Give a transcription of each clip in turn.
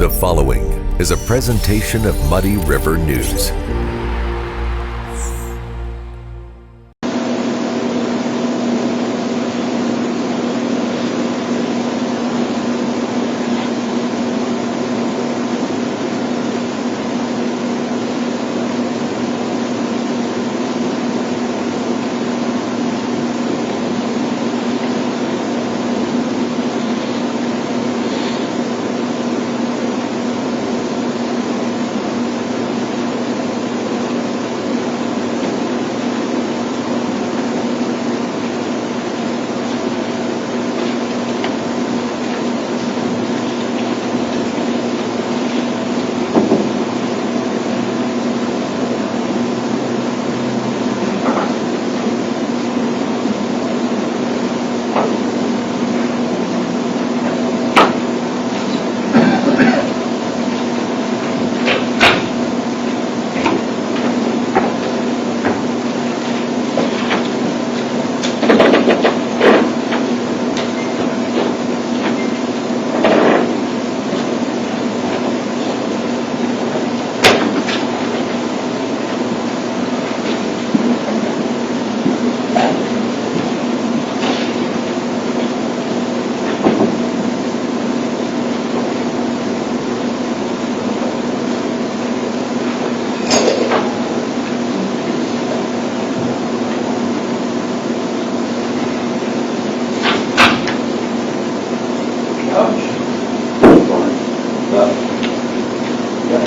The following is a presentation of Muddy River News.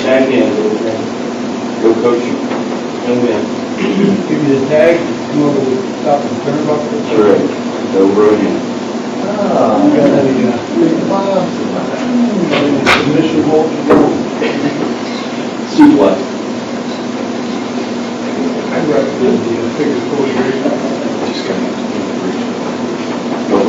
Tag in, go coach, young man. Give you the tag, come over to the top of the turnbuckle. That's right. Go road in. Ah, you got any big bombs? Initial volt to go. Suplex. I recommend the figure push rate. Just got to go.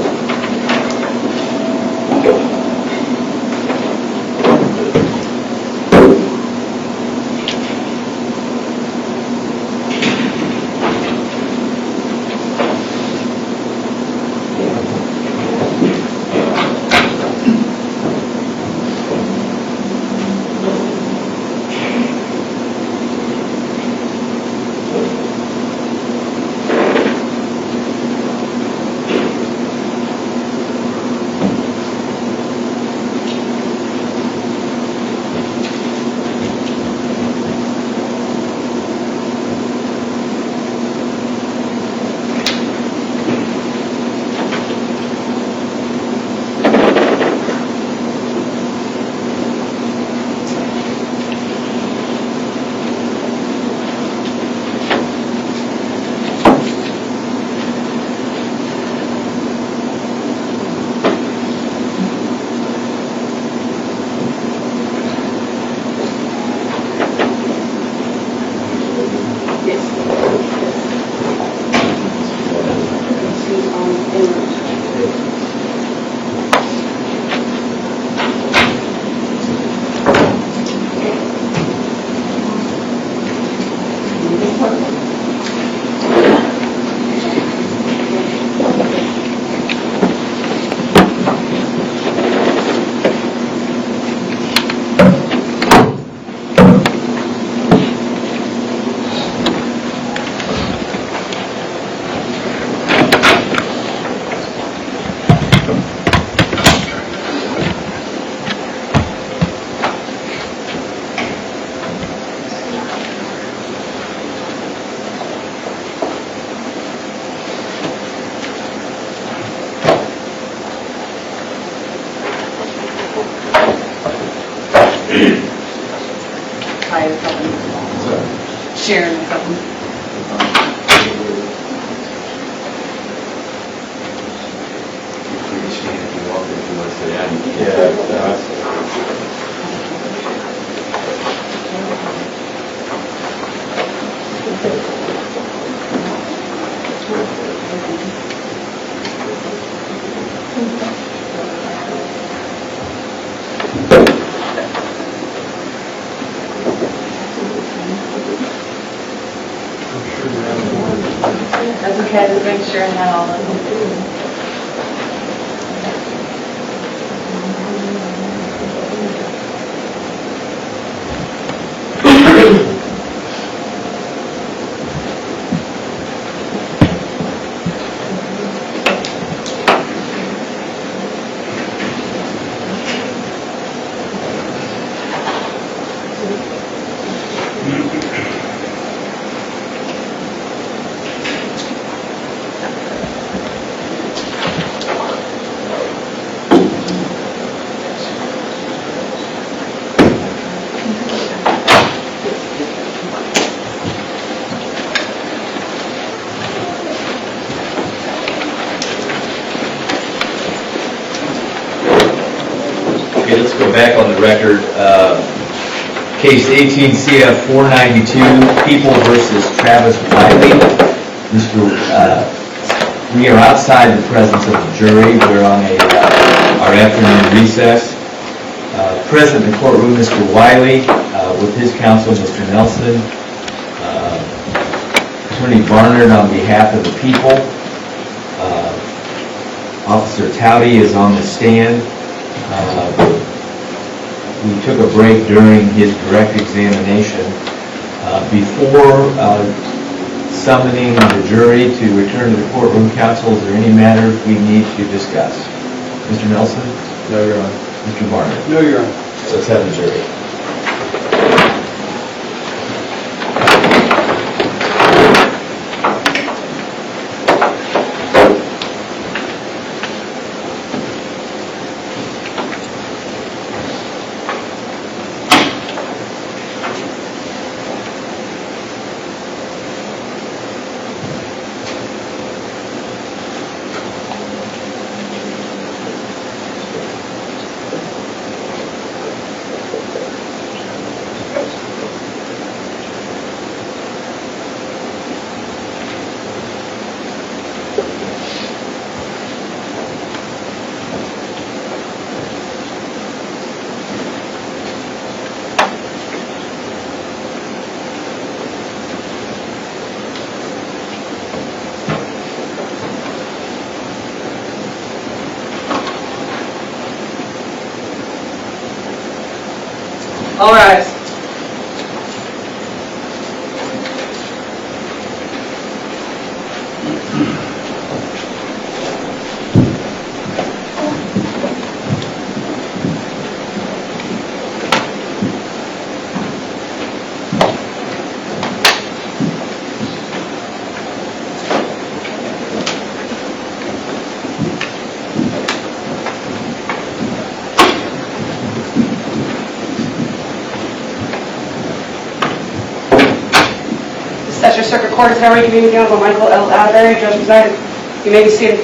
Hi, something. Sharon, something. That's okay, just make sure I had all of them. the record, case 18 CF 492, People versus Travis Wiley. We are outside the presence of the jury. We're on our afternoon recess. Present in the courtroom, Mr. Wiley, with his counsel, Mr. Nelson. Attorney Barnard on behalf of the people. Officer Towdy is on the stand. We took a break during his direct examination. Before summoning the jury to return to the courtroom, counsel, is there any matters we need to discuss? Mr. Nelson? No, Your Honor. Mr. Barnard? No, Your Honor. Let's have the jury. All rise. Your Circuit Court is now reconvened again by Michael L. Atterbury, Judge presiding. You may be seated.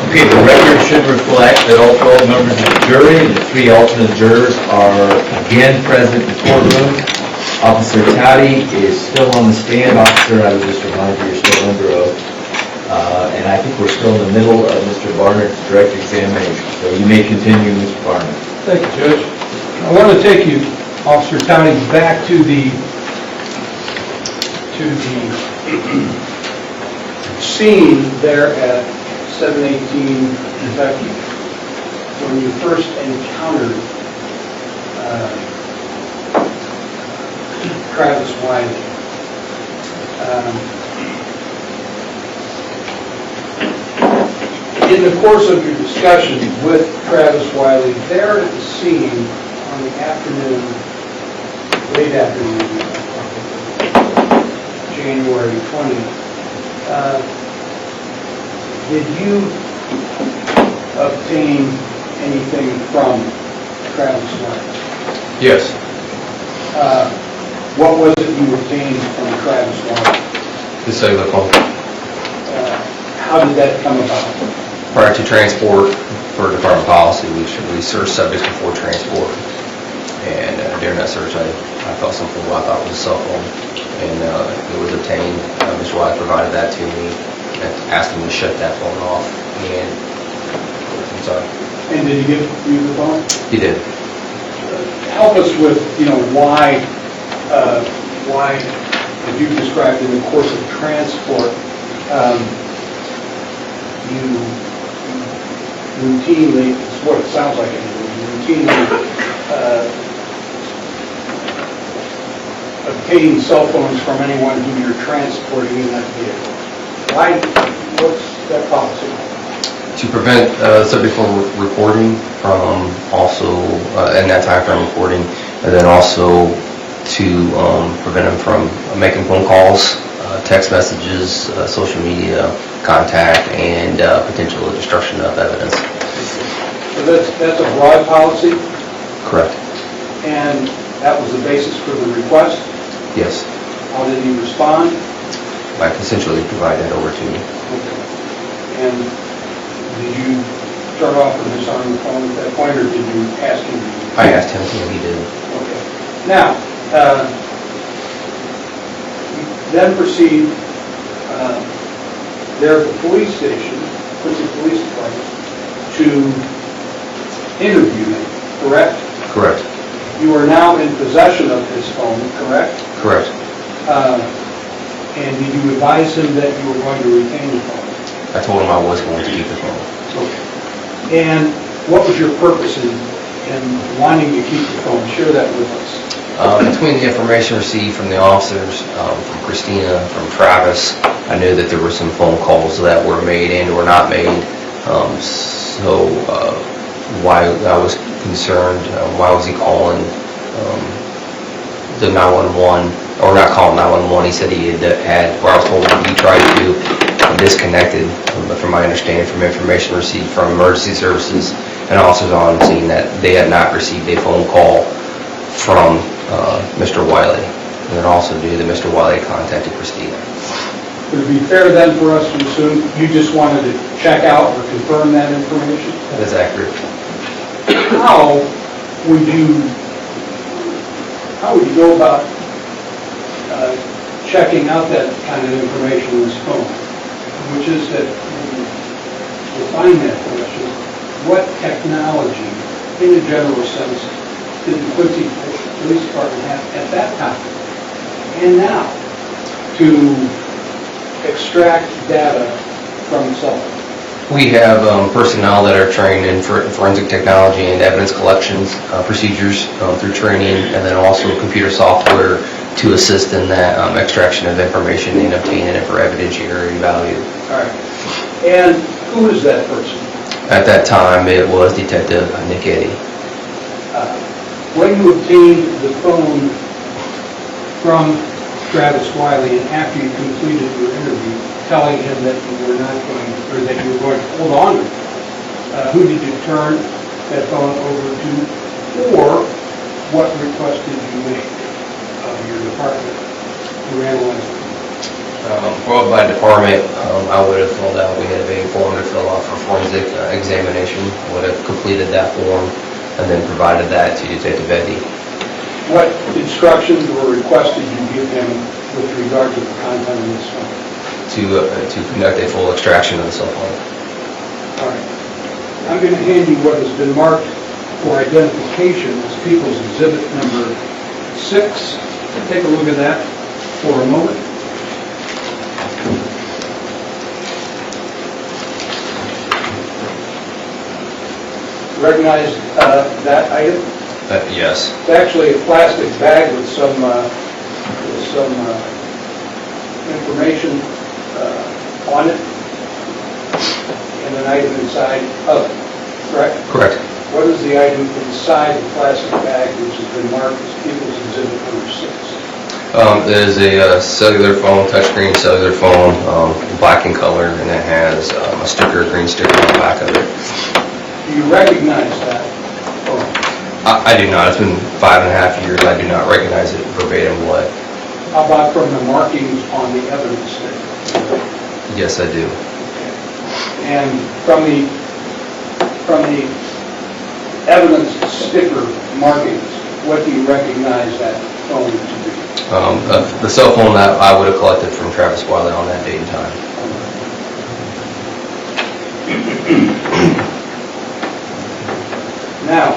Okay, the record should reflect that all 12 members of the jury and the 3 alternate jurors are again present in the courtroom. Officer Towdy is still on the stand. Officer, I would just remind you, you're still under oath. And I think we're still in the middle of Mr. Barnard's direct examination. So you may continue, Mr. Barnard. Thank you, Judge. I want to take you, Officer Towdy, back to the scene there at 718 Kentucky when you first encountered Travis Wiley. In the course of your discussion with Travis Wiley there at the scene on the afternoon, late afternoon, January 20th, did you obtain anything from Travis Wiley? Yes. What was it you obtained from Travis Wiley? The cellular phone. How did that come about? Prior to transport, for department policy, we should search subjects before transport. And during that search, I felt something what I thought was a cell phone. And it was obtained. Mr. Wiley provided that to me and asked him to shut that phone off. And I'm sorry. And did he give you the phone? He did. Help us with, why as you described in the course of transport, you routinely, it's what it sounds like, routinely obtain cell phones from anyone who you're transporting in that vehicle. Why? What's that policy? To prevent subject from reporting, from also, in that time frame reporting, and then also to prevent them from making phone calls, text messages, social media contact, and potential destruction of evidence. So that's a broad policy? Correct. And that was the basis for the request? Yes. How did he respond? I consensually provide that over to me. Okay. And did you start off with this on the phone at that point, or did you ask him? I asked him, he did. Okay. Now, then proceed there at the police station, Quincy Police Department, to interview him, correct? Correct. You are now in possession of his phone, correct? Correct. And did you advise him that you were going to retain the phone? I told him I was going to keep the phone. Okay. And what was your purpose in wanting to keep the phone? Share that with us. Between the information received from the officers, from Christina, from Travis, I knew that there were some phone calls that were made and were not made. So why I was concerned, why was he calling the 911, or not calling 911, he said he had, where I was told he tried to disconnected, but from my understanding from information received from emergency services and officers on scene that they had not received a phone call from Mr. Wiley. And then also knew that Mr. Wiley contacted Christina. Would it be fair then for us to assume you just wanted to check out or confirm that information? That is accurate. How would you go about checking out that kind of information on his phone? Which is that, to find that question, what technology, in a general sense, did the Quincy Police Department have at that time and now to extract data from the cell phone? We have personnel that are trained in forensic technology and evidence collections procedures through training, and then also computer software to assist in that extraction of information and obtaining it for evidentiary value. All right. And who is that person? At that time, it was Detective Nick Eddy. When you obtained the phone from Travis Wiley and after you completed your interview, telling him that you were not going, or that you were going to hold on to it, who did you turn that phone over to, or what request did you make of your department to analyze it? Well, by department, I would have filled out, we had a form to fill out for forensic examination, would have completed that form, and then provided that to Detective Eddy. What instructions or requests did you give him with regard to the content of this phone? To conduct a full extraction of the cell phone. All right. I'm going to hand you what has been marked for identification as People's Exhibit number 6. Take a look at that for a moment. Recognize that item? Yes. It's actually a plastic bag with some information on it and an item inside of it, correct? Correct. What is the item inside the plastic bag which has been marked as People's Exhibit number 6? There's a cellular phone, touchscreen cellular phone, black in color, and it has a sticker, a green sticker on the back of it. Do you recognize that phone? I do not. It's been 5.5 years. I do not recognize it verbatim what. How about from the markings on the evidence sticker? Yes, I do. And from the evidence sticker markings, what do you recognize that phone to be? The cell phone that I would have collected from Travis Wiley on that date and time. Now,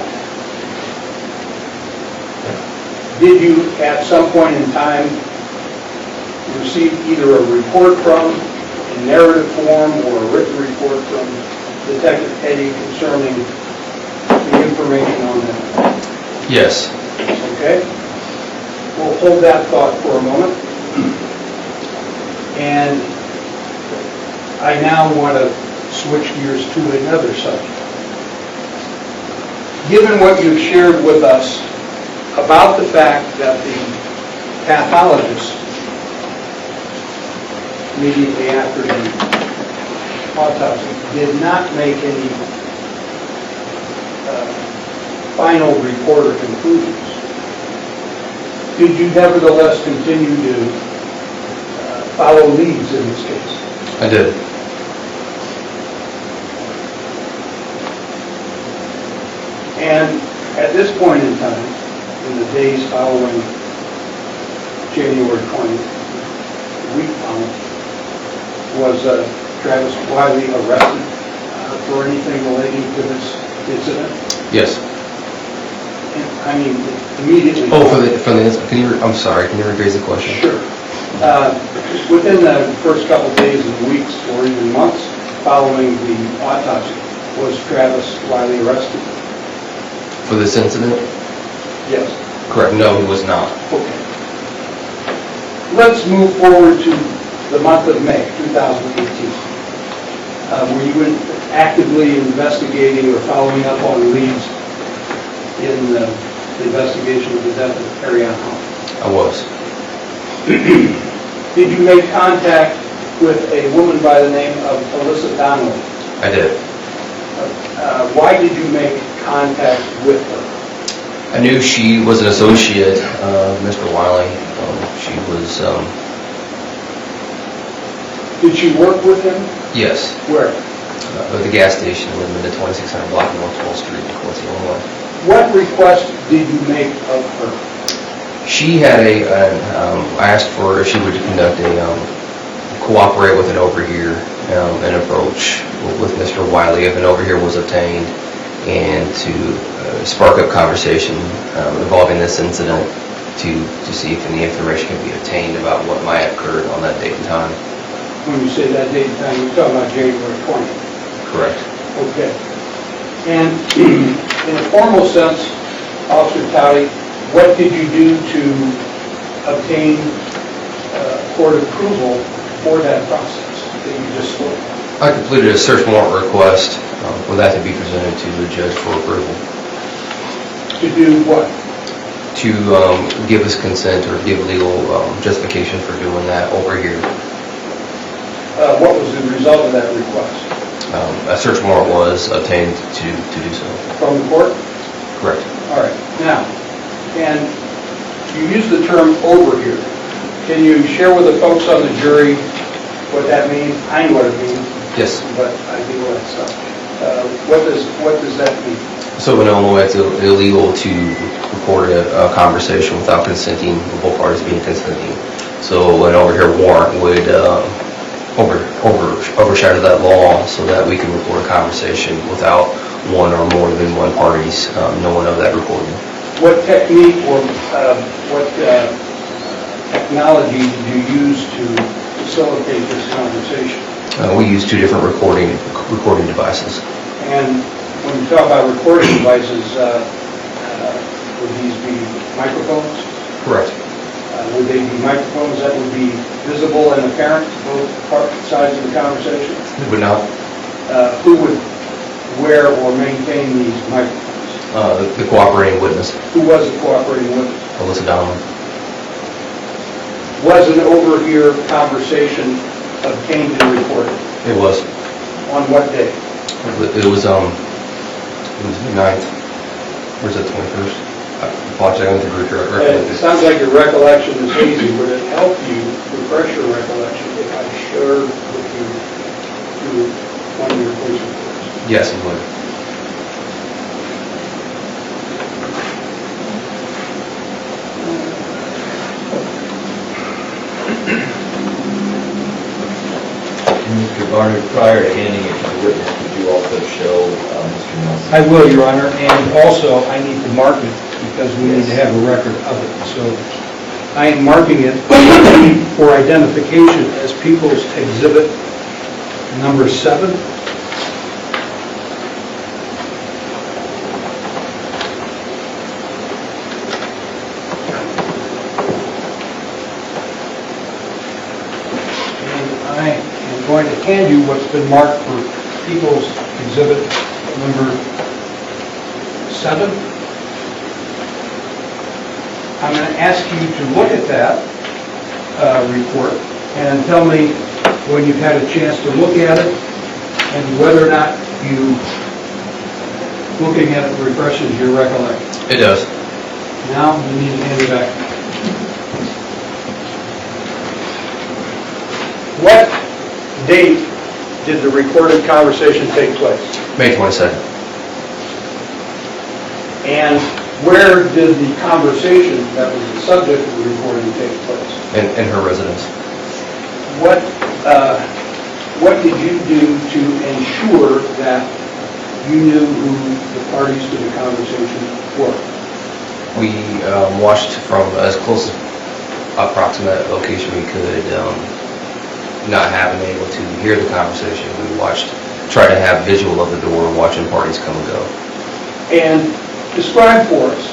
did you at some point in time receive either a report from, in narrative form, or a written report from Detective Eddy concerning the information on that? Yes. Okay? We'll hold that thought for a moment. And I now want to switch gears to another subject. Given what you've shared with us about the fact that the pathologist, immediately after the autopsy, did not make any final report or conclusions, did you nevertheless continue to follow leads in this case? I did. And at this point in time, in the days following January 20th, the week following, was Travis Wiley arrested for anything relating to this incident? Yes. I mean, immediately. Oh, for the incident, I'm sorry, can you rephrase the question? Sure. Within the first couple days and weeks or even months following the autopsy, was Travis Wiley arrested? For this incident? Yes. Correct, no, he was not. Okay. Let's move forward to the month of May 2018. Were you actively investigating or following up on leads in the investigation of the death of Ariana Hall? I was. Did you make contact with a woman by the name of Alyssa Donnelly? I did. Why did you make contact with her? I knew she was an associate of Mr. Wiley. She was, Did she work with him? yes, Where? at the gas station in the 2600 block North 12th Street in Quincy, Illinois. What request did you make of her? She had I asked for if she would conduct cooperate with an overhear, an approach with Mr. Wiley if an overhear was obtained, and to spark up conversation involving this incident to see if any information can be obtained about what might have occurred on that date and time. When you say that date and time, you're talking about January 20th. Correct. Okay. And in a formal sense, Officer Towdy, what did you do to obtain court approval for that process that you just spoke of? I completed a search warrant request for that to be presented to the judge for approval. To do what? To give us consent or give legal justification for doing that overhear. What was the result of that request? A search warrant was obtained to do so. From the court? Correct. All right. Now, and you use the term overhear. Can you share with the folks on the jury what that means? I know what it means, Yes. but I do what it's not. What does that mean? So in Illinois, it's illegal to record a conversation without consenting, both parties being consenting. So an overhear warrant would overshadow that law so that we can record a conversation without one or more than one party's knowing of that recording. What technique or what technology did you use to facilitate this conversation? We use two different recording devices. And when you talk about recording devices, would these be microphones? Correct. Would they be microphones that would be visible and apparent to both sides of the conversation? It would not. Who would wear or maintain these microphones? The cooperating witness, Who was the cooperating witness? Alyssa Donnelly. Was an overhear conversation obtained and recorded? It was. On what day? It was the 9th. Where's that, 21st? I apologize, I went through It sounds like your recollection is hazy. Would it help you refresh your recollection if I shared with you through one of your police reports? Yes, it would. Mr. Barnard, prior to handing it to the witness, would you also show Mr. Nelson? I will, Your Honor, and also I need to mark it because we need to have a record of it. So I am marking it for identification as People's Exhibit number 7. And I am going to hand you what's been marked for People's Exhibit number 7. I'm going to ask you to look at that report and tell me when you've had a chance to look at it and whether or not looking at it refreshes your recollection. It does. Now you need to hand it back. What date did the recorded conversation take place? May 22nd. And where did the conversation that was the subject of the recording take place? In her residence. What did you do to ensure that you knew who the parties to the conversation were? We watched from as close as approximate location we could, not having able to hear the conversation. We tried to have visual of the door, watching parties come and go. And describe for us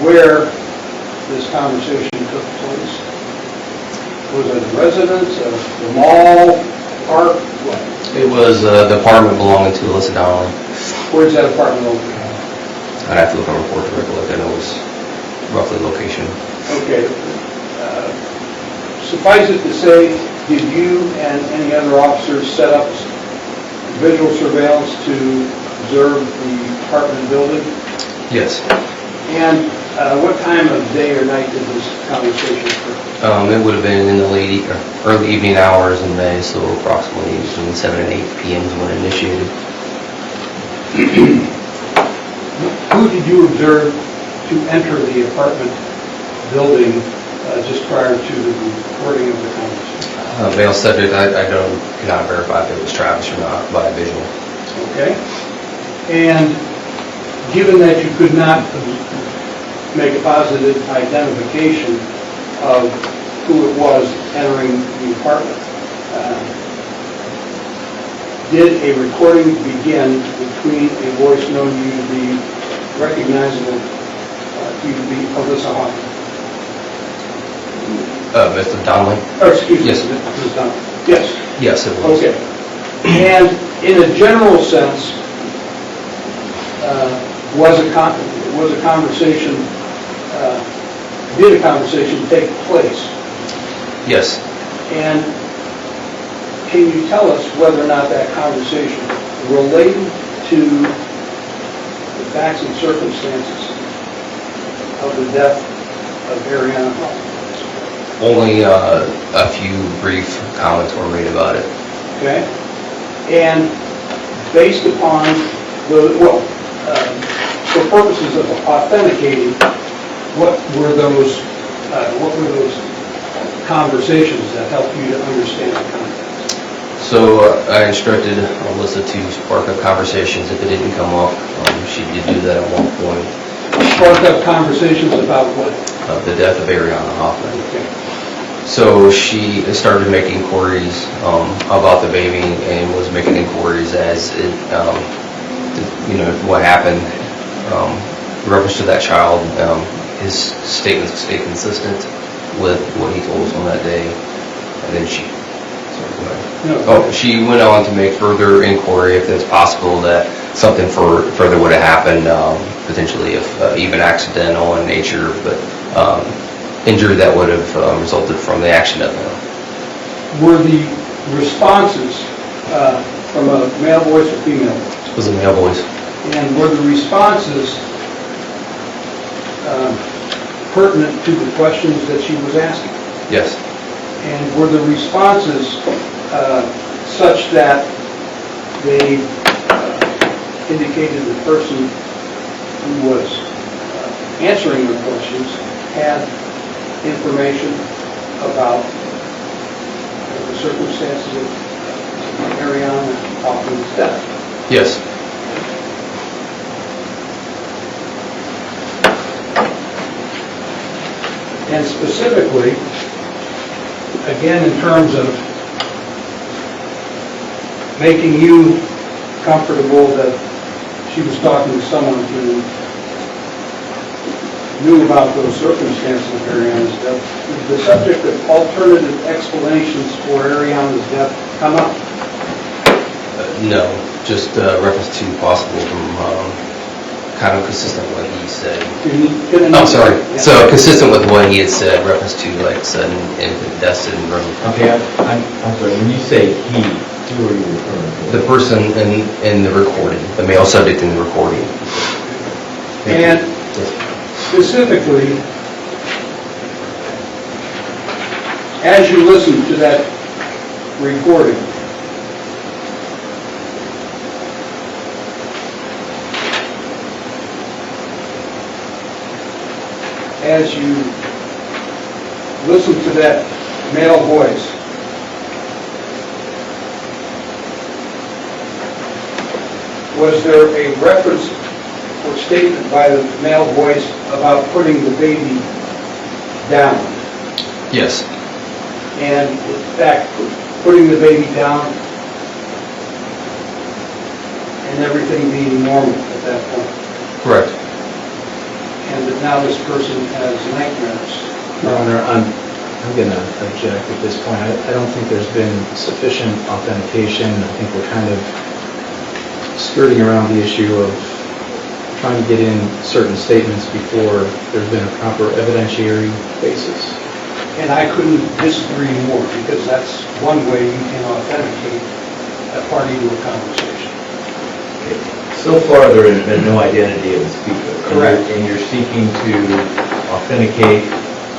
where this conversation took place. Was it a residence, a mall, park, what? It was the apartment belonging to Alyssa Donnelly. Where's that apartment located? I'd have to look on report to recollect. I know it was roughly location. Okay. Suffice it to say, did you and any other officers set up visual surveillance to observe the apartment building? Yes. And what time of day or night did this conversation occur? It would have been in the early evening hours in May, so approximately between 7 and 8 p.m. is when it initiated. Who did you observe to enter the apartment building just prior to the recording of the conversation? Male subject, I cannot verify if it was Travis or not by visual. Okay. And given that you could not make a positive identification of who it was entering the apartment, did a recording begin between a voice known to you to be recognizable to you to be Alyssa Hoffman? Mr. Donnelly? Or excuse me, Yes. Ms. Dunn. Yes. Yes, it was. Okay. And in a general sense, did a conversation take place? Yes. And can you tell us whether or not that conversation related to the facts and circumstances of the death of Ariana Hoffman? Only a few brief comments were made about it. Okay? And based upon for purposes of authenticating, what were those conversations that helped you to understand the context? So I instructed Alyssa to spark up conversations. If it didn't come up, she did do that at one point. Spark up conversations about what? The death of Ariana Hoffman. Okay. So she started making inquiries about the baby and was making inquiries as it, what happened. In reference to that child, his statements stayed consistent with what he told us on that day. And then she went on to make further inquiry if it's possible that something further would have happened, potentially if even accidental in nature, but injury that would have resulted from the action of him. Were the responses from a male voice or female voice? It was a male voice. And were the responses pertinent to the questions that she was asking? Yes. And were the responses such that they indicated the person who was answering the questions had information about the circumstances of Ariana Hoffman's death? Yes. And specifically, again, in terms of making you comfortable that she was talking to someone who knew about those circumstances of Ariana's death, did the subject of alternative explanations for Ariana's death come up? No, just reference to possible from kind of consistent with what he said. I'm sorry. Yeah. So consistent with what he had said, reference to like sudden infant death syndrome. Okay, I'm sorry, when you say he, who are you referring to? The person in the recording, the male subject in the recording. And specifically, as you listen to that recording, as you listened to that male voice, was there a reference or statement by the male voice about putting the baby down? Yes. And in fact, putting the baby down and everything being normal at that point? Correct. And that now this person has nightmares? Your Honor, I'm going to object at this point. I don't think there's been sufficient authentication. I think we're kind of skirting around the issue of trying to get in certain statements before there's been a proper evidentiary basis. And I couldn't disagree more, because that's one way you can authenticate a party to a conversation. So far, there has been no identity of the speaker. Correct. And you're seeking to authenticate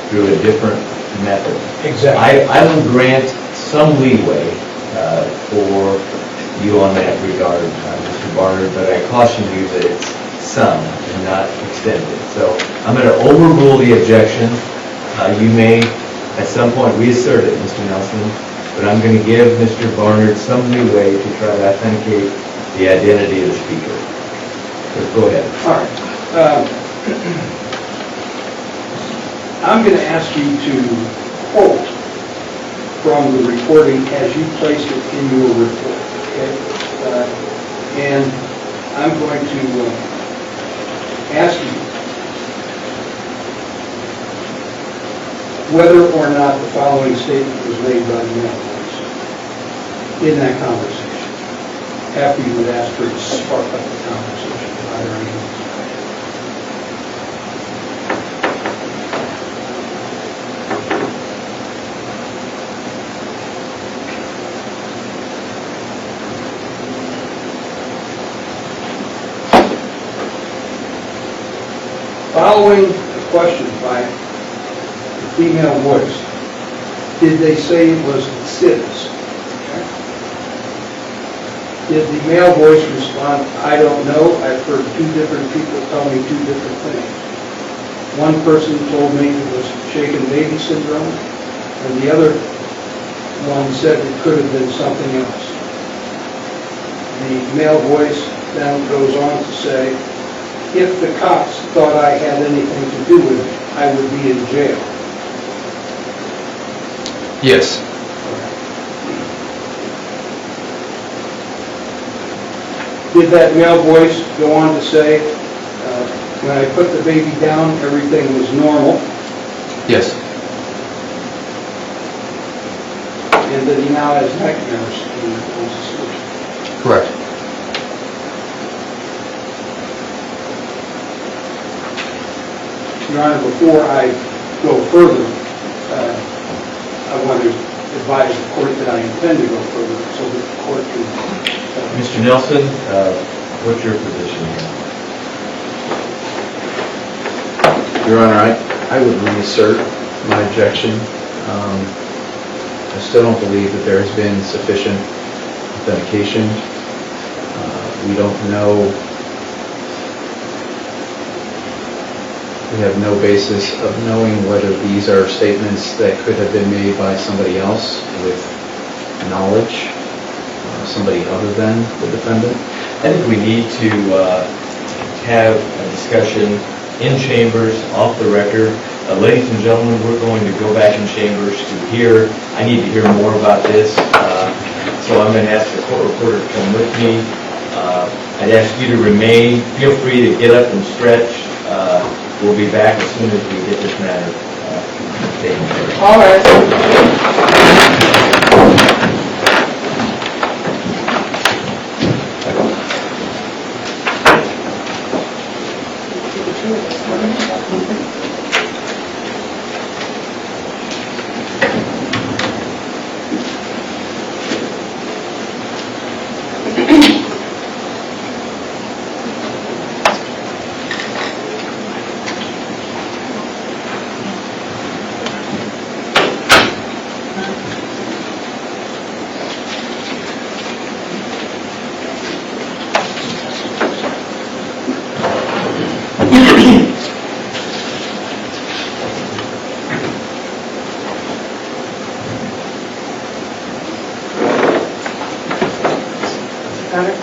through a different method. Exactly. I will grant some leeway for you on that regard, Mr. Barnard, but I caution you that it's some and not extended. So I'm going to overrule the objection. You may, at some point, reassert it, Mr. Nelson, but I'm going to give Mr. Barnard some leeway to try to authenticate the identity of the speaker. So go ahead. All right. I'm going to ask you to quote from the recording as you placed it in your report, okay? And I'm going to ask you whether or not the following statement was made by the male voice in that conversation, after you would ask her to spark up the conversation. Are there any? Following the question by the female voice, did they say it was SIDS? Did the male voice respond, I don't know, I've heard two different people tell me two different things. One person told me it was shaken baby syndrome, and the other one said it could have been something else. The male voice then goes on to say, if the cops thought I had anything to do with it, I would be in jail. Yes. Did that male voice go on to say, when I put the baby down, everything was normal, Yes. and that he now has nightmares and goes to sleep? Correct. Your Honor, before I go further, I want to advise the court that I intend to go further so that the court can... Mr. Nelson, what's your position here? Your Honor, I would reassert my objection. I still don't believe that there has been sufficient authentication. We don't know, we have no basis of knowing whether these are statements that could have been made by somebody else with knowledge, somebody other than the defendant. I think we need to have a discussion in chambers, off the record. Ladies and gentlemen, we're going to go back in chambers to hear. I need to hear more about this. So I'm going to ask the court reporter to come with me. I'd ask you to remain. Feel free to get up and stretch. We'll be back as soon as we get this matter taken care of. All right. Got it?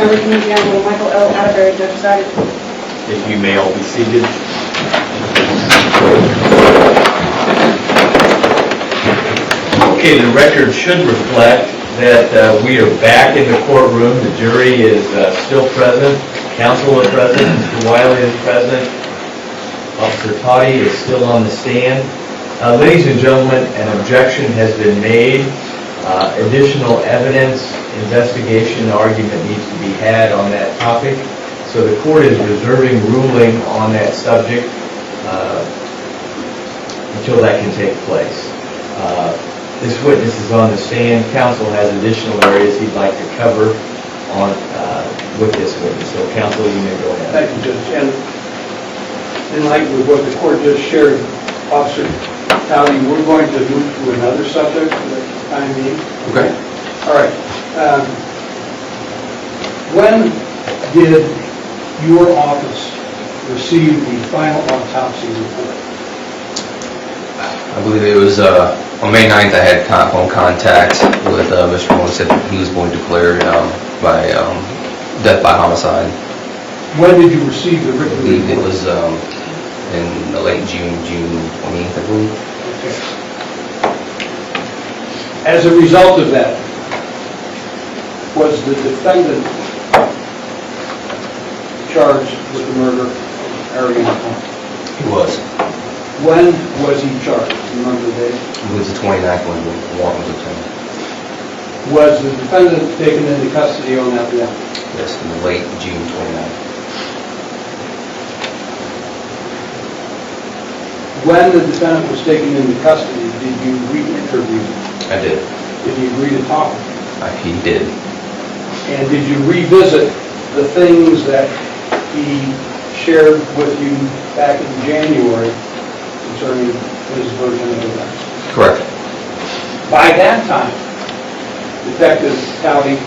Member Community Honorable Michael L. Atterbury, Judge presiding. If you may all be seated. Okay, the record should reflect that we are back in the courtroom. The jury is still present. Counsel is present. Mr. Wiley is present. Officer Toddy is still on the stand. Ladies and gentlemen, an objection has been made. Additional evidence, investigation, argument needs to be had on that topic. So the court is reserving ruling on that subject until that can take place. This witness is on the stand. Counsel has additional areas he'd like to cover on with this witness. So counsel, you may go ahead. Thank you, Judge. And in line with what the court just shared, Officer Towdy, we're going to move to another subject for the time being. Okay. All right. When did your office receive the final autopsy report? I believe it was on May 9th. I had phone contact with Mr. Moore, said he was going to declare by death by homicide. When did you receive the written I believe it report? was in the late June 20th, I believe. Okay. As a result of that, was the defendant charged with the murder of Ariana? He was. When was he charged? Remember the date? It was the 29th when the warrant was obtained. Was the defendant taken into custody on that warrant? Yes, in the late June 29th. When the defendant was taken into custody, did you re-interview him? I did. Did he agree to talk with you? He did. And did you revisit the things that he shared with you back in January concerning his version of events? Correct. By that time, Detective Towdy,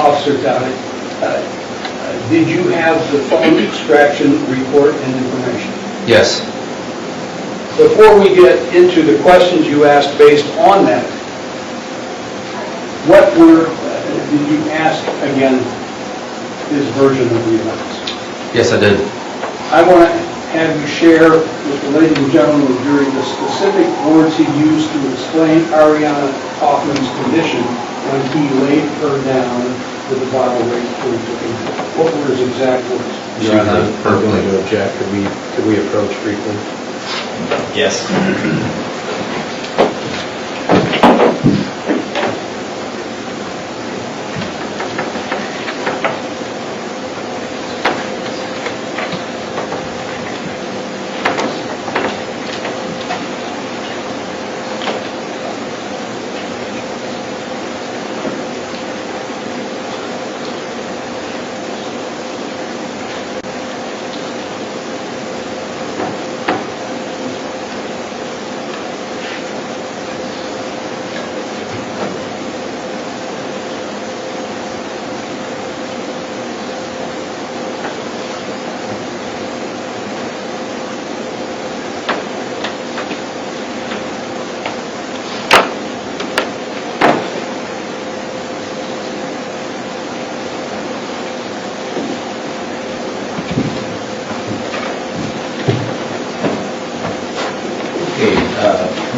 Officer Towdy, did you have the phone extraction report and information? Yes. Before we get into the questions you asked based on that, did you ask again his version of the events? Yes, I did. I want to have you share with the ladies and gentlemen of the jury the specific words he used to explain Ariana Hoffman's condition when he laid her down with the bottle right before he took her. What were his exact words? Your Honor, I'm going to object. Could we approach briefly? Yes.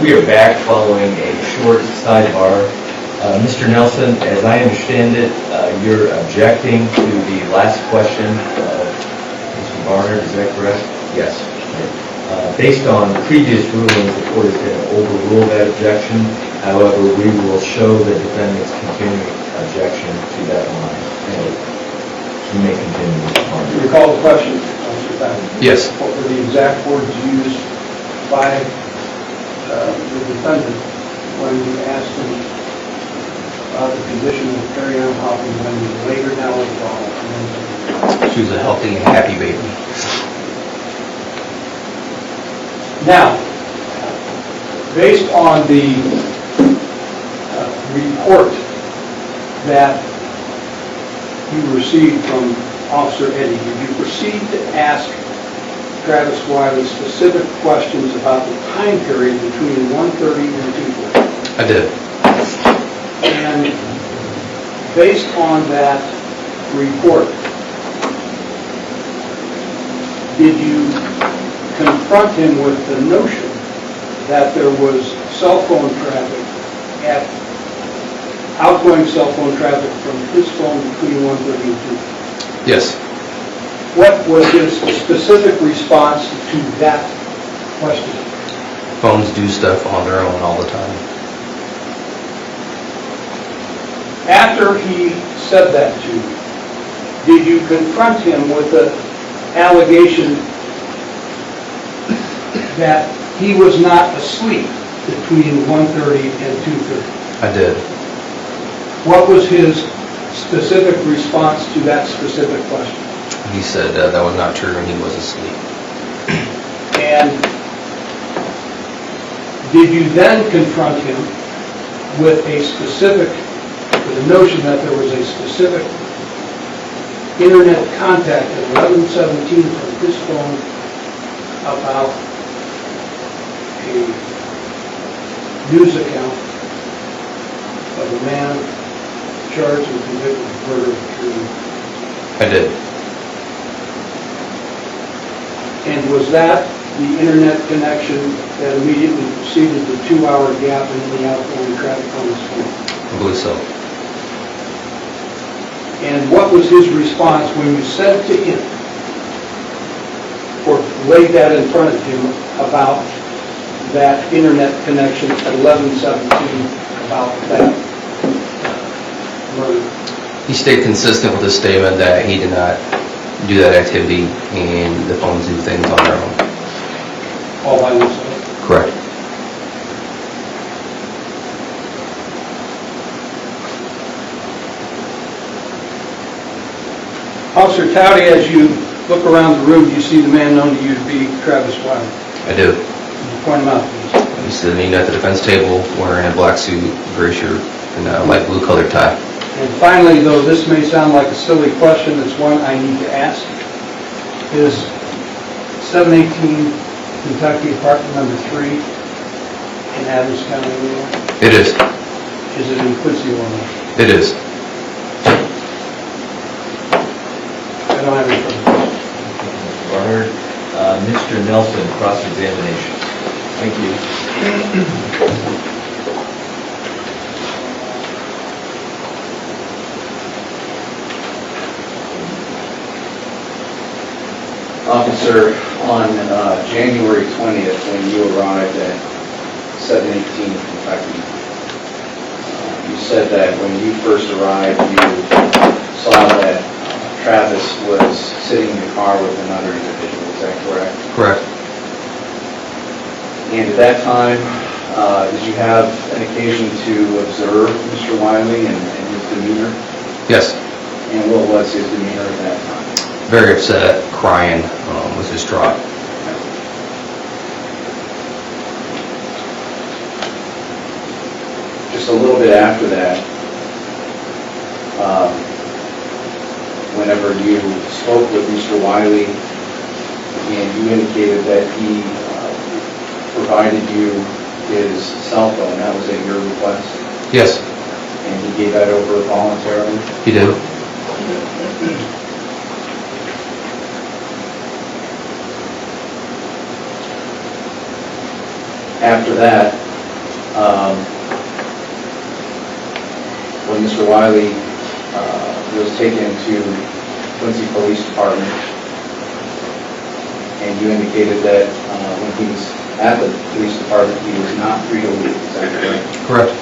We are back following a short sidebar. Mr. Nelson, as I understand it, you're objecting to the last question of Mr. Barnard, is that correct? Yes. Based on previous rulings, the court is going to overrule that objection. However, we will show the defendant's continuing objection to that line. You may continue, Mr. Do you Barnard. recall the question, Officer Towdy? Yes. What were the exact words used by the defendant when you asked him about the condition of Ariana Hoffman when you laid her down with the bottle? She was a healthy and happy baby. Now, based on the report that you received from Officer Eddy, did you proceed to ask Travis Wiley specific questions about the time period between 1:30 and 2:30? I did. And based on that report, did you confront him with the notion that there was cell phone traffic outgoing cell phone traffic from his phone between 1:30 and 2? Yes. What was his specific response to that question? Phones do stuff on their own all the time. After he said that to you, did you confront him with the allegation that he was not asleep between 1:30 and 2:30? I did. What was his specific response to that specific question? He said that was not true and he was asleep. And did you then confront him with the notion that there was a specific internet contact at 11:17 from his phone about a news account of a man charged and convicted of murder of three? I did. And was that the internet connection that immediately preceded the 2-hour gap in the outgoing traffic on his phone? I believe so. And what was his response when you said to him, or laid that in front of him about that internet connection at 11:17 about that murder? He stayed consistent with his statement that he did not do that activity and the phones do things on their own. All by himself? Correct. Officer Towdy, as you look around the room, do you see the man known to you to be Travis Wiley? I do. Could you point him out, please? He's sitting at the defense table wearing a black suit, gray shirt, and a light blue colored tie. And finally, though this may sound like a silly question, it's one I need to ask. Is 718 Kentucky apartment number 3 in Adams County, Illinois? It is. Is it in Quincy, Illinois? It is. I don't have any further questions. Barnard, Mr. Nelson, cross-examination. Thank you. Officer, on January 20th, when you arrived at 718 Kentucky, you said that when you first arrived, you saw that Travis was sitting in the car with another individual. Is that correct? Correct. And at that time, did you have an occasion to observe Mr. Wiley and his demeanor? Yes. And what was his demeanor at that time? Very upset, crying, was distraught. Just a little bit after that, whenever you spoke with Mr. Wiley and you indicated that he provided you his cell phone, that was at your request, Yes, and he gave that over voluntarily? he did. After that, when Mr. Wiley was taken to Quincy Police Department, and you indicated that when he was at the police department, he was not free to leave. Is that correct? Correct.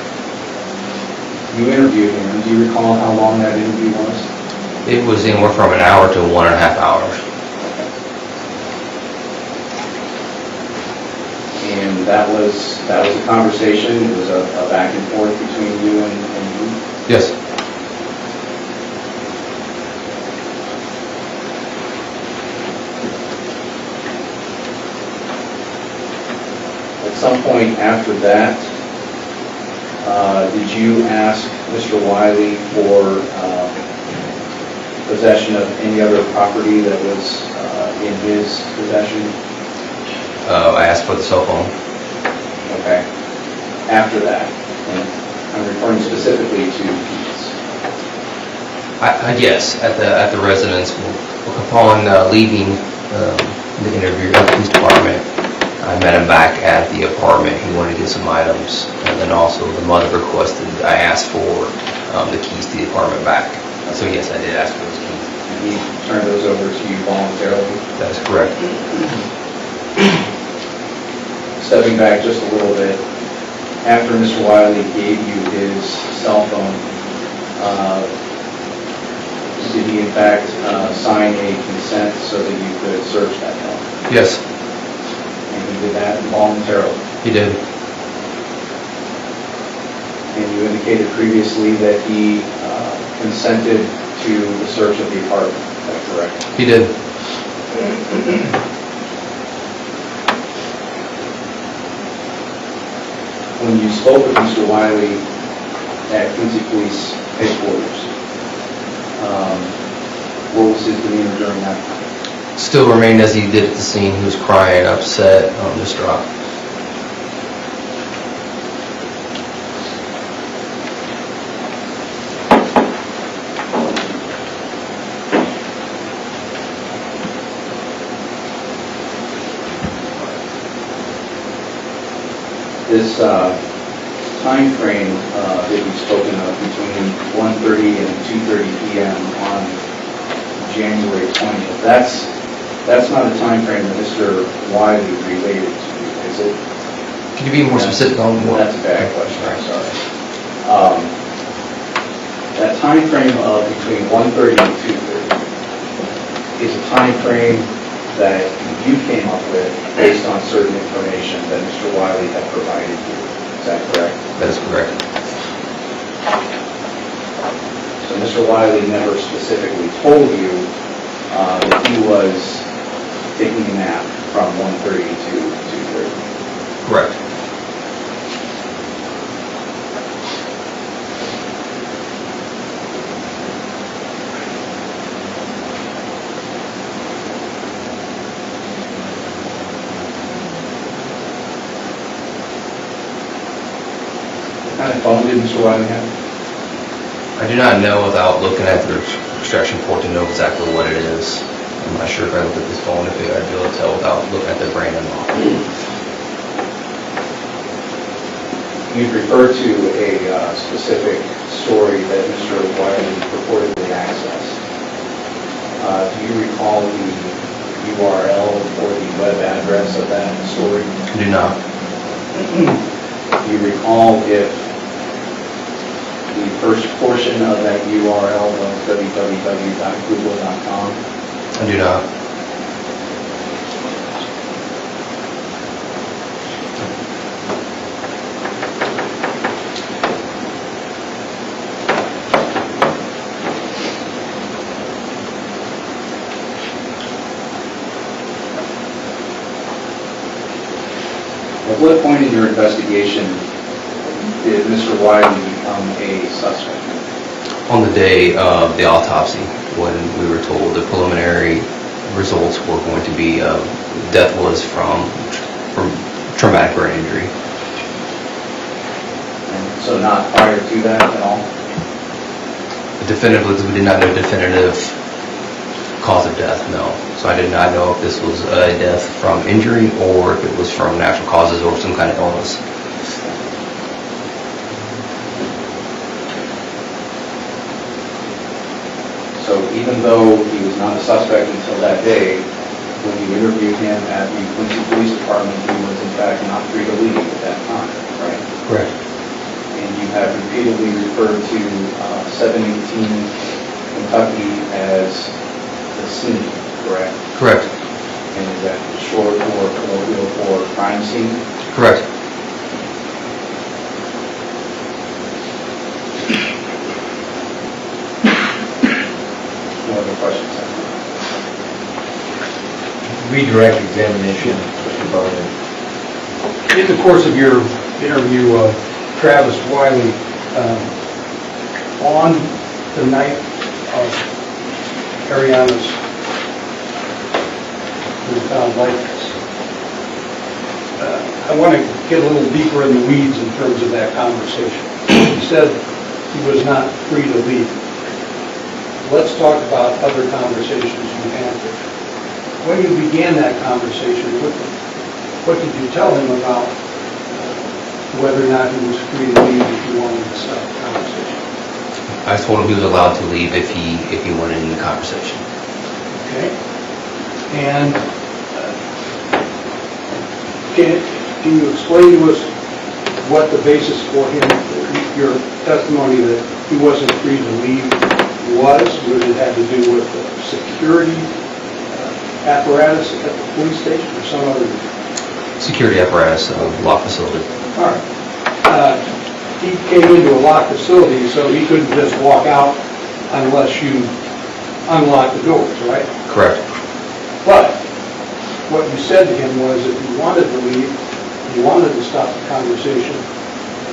You interviewed him. Do you recall how long that interview was? It was anywhere from an hour to 1.5 hours. And that was a conversation. It was a back and forth between you and you. Yes. At some point after that, did you ask Mr. Wiley for possession of any other property that was in his possession? I asked for the cell phone. Okay. After that, and I'm referring specifically to Pete's. Yes, at the residence. Upon leaving the interview at the police department, I met him back at the apartment. He wanted to get some items, and then also the mother requested I asked for the keys to the apartment back. So yes, I did ask for those keys. And he turned those over to you voluntarily? That is correct. Stepping back just a little bit, after Mr. Wiley gave you his cell phone, did he in fact sign a consent so that you could search that phone? Yes, And he did that voluntarily? he did. And you indicated previously that he consented to the search of the apartment, is that correct? He did. When you spoke with Mr. Wiley at Quincy Police Headquarters, what was his demeanor during that time? Still remained as he did at the scene. He was crying, upset, distraught. This time frame that you've spoken of between 1:30 and 2:30 p.m. on January 20th, that's not a time frame that Mr. Wiley related to, is it? Can you be more specific on what? That's a bad question, I'm sorry. That time frame of between 1:30 and 2:30 is a time frame that you came up with based on certain information that Mr. Wiley had provided you. Is that correct? That is correct. So Mr. Wiley never specifically told you that he was taking a nap from 1:30 to 2:30. Correct. What kind of phone did Mr. Wiley have? I do not know without looking at the extraction port to know exactly what it is. I'm not sure if I looked at this phone, if I'd be able to tell without looking at the brand and model. You've referred to a specific story that Mr. Wiley purportedly accessed. Do you recall the URL or the web address of that story? I do not. Do you recall if the first portion of that URL was www.google.com? I do not. At what point in your investigation did Mr. Wiley become a suspect? On the day of the autopsy, when we were told the preliminary results were going to be death was from traumatic brain injury. And so not prior to that at all? Definitively, because we did not know definitive cause of death, no. So I did not know if this was a death from injury or if it was from natural causes or some kind of illness. So even though he was not a suspect until that day, when you interviewed him at the Quincy Police Department, he was in fact not free to leave at that time, right? Correct. And you have repeatedly referred to 718 Kentucky as the scene, correct? Correct. And is that short or colloquial for crime scene? Correct. No other questions? Redirect examination, Mr. Bowden. In the course of your interview of Travis Wiley, on the night of Ariana's was found lifeless, I want to get a little deeper in the weeds in terms of that conversation. He said he was not free to leave. let's talk about other conversations you had. When you began that conversation, what did you tell him about whether or not he was free to leave if he wanted to stop the conversation? I told him he was allowed to leave if he wanted any conversation. Okay? And can you explain to us what the basis for him, your testimony that he wasn't free to leave was? Would it have to do with the security apparatus at the police station or some other reason? Security apparatus, law facility. All right. He came into a locked facility, so he couldn't just walk out unless you unlock the doors, right? Correct. But what you said to him was if he wanted to leave, he wanted to stop the conversation,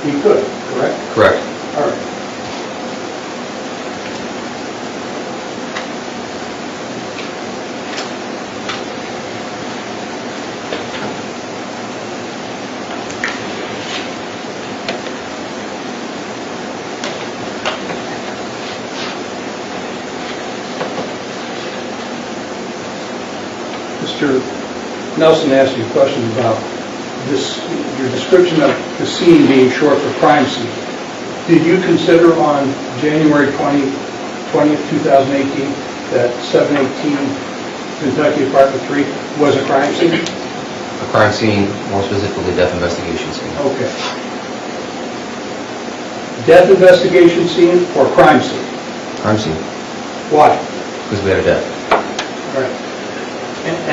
he could, correct? Correct. All right. Mr. Nelson asked you a question about this, your description of the scene being short for crime scene. Did you consider on January 20th, 2018, that 718 Kentucky Apartment 3 was a crime scene? A crime scene, more specifically death investigation scene. Okay. Death investigation scene or crime scene? Crime scene, Why? because we had a death. All right.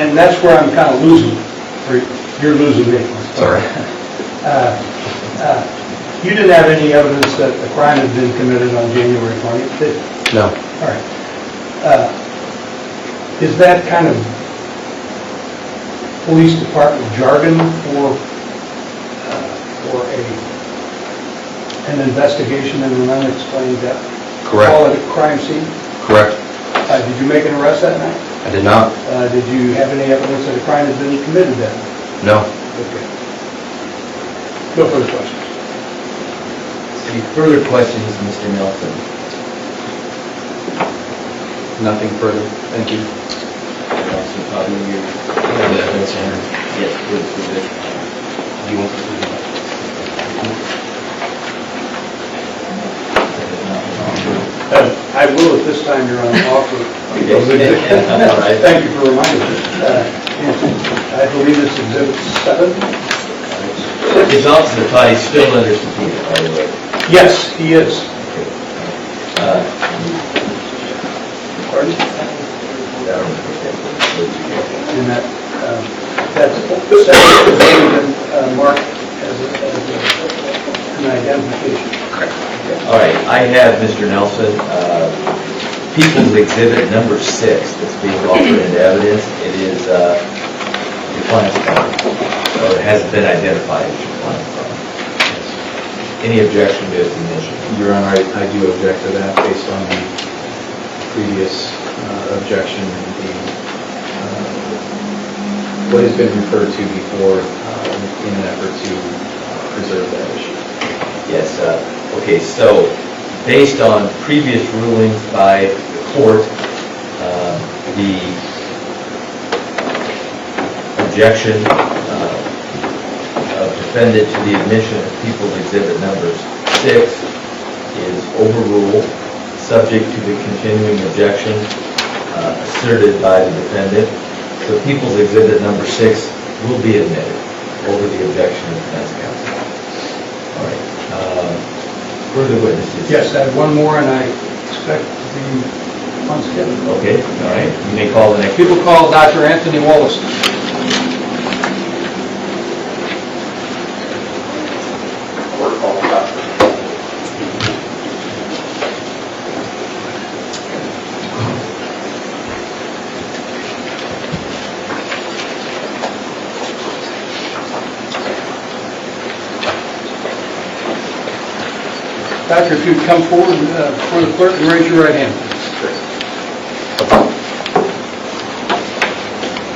And that's where I'm kind of losing, or you're losing me. Sorry. You didn't have any evidence that the crime had been committed on January 20th, did you? No. All right. Is that kind of police department jargon for an investigation in an unexplained death? Correct. Call it a crime scene? Correct. Did you make an arrest that night? I did not. Did you have any evidence that a crime had been committed that night? No. Okay. No further questions. Any further questions, Mr. Nelson? Nothing further. Thank you. Councilor Pablo, you have evidence on? Yes, please, please. Do you want I will at this time, Your Honor, offer. All right. Thank you for reminding me. I believe it's Exhibit 7. Is Officer Todd still under subpoena, by the way? Yes, he is. Pardon? And that's been marked as an identification. All right, I have, Mr. Nelson, People's Exhibit number 6 that's being offered into evidence. It is your client's phone, so it hasn't been identified as your client's phone. Any objection to its admission? Your Honor, I do object to that based on the previous objection and the what has been referred to before in an effort to preserve that issue. Yes, okay, so based on previous rulings by the court, the objection of defendant to the admission of People's Exhibit number 6 is overruled, subject to the continuing objection asserted by the defendant. So People's Exhibit number 6 will be admitted over the objection of defense counsel. All right. Further witnesses? Yes, I have one more, and I expect to be on schedule. Okay, all right. You may call the next. People call Dr. Anthony Wallis. Doctor, if you'd come forward before the clerk and raise your right hand.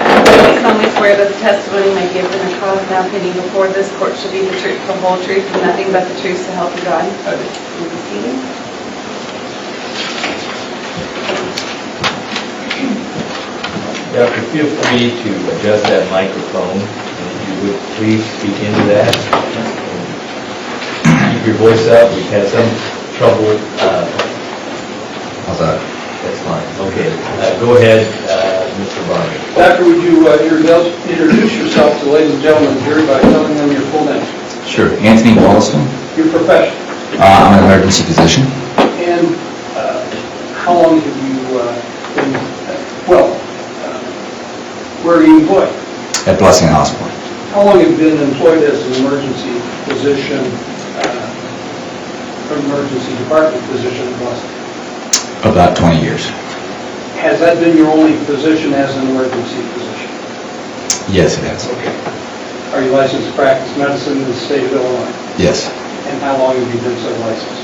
I solemnly swear that the testimony I give in the trial of now pending before this court shall be the truth, the whole truth, and nothing but the truth, so help you God. I do. You be seated. Doctor, feel free to adjust that microphone, and if you would please speak into that. Keep your voice up, we've had some trouble. How's that? That's fine, okay. Go ahead, Mr. Barney. Doctor, would you introduce yourself to the ladies and gentlemen of the jury by telling them your full name, Sure. Anthony Wallis. your profession, I'm an emergency physician. and how long have you been, where are you employed? At Blessing Hospital. How long have you been employed as an emergency physician, emergency department physician in Boston? About 20 years. Has that been your only position as an emergency physician? Yes, it has. Okay. Are you licensed to practice medicine in the state of Illinois? Yes. And how long have you been so licensed?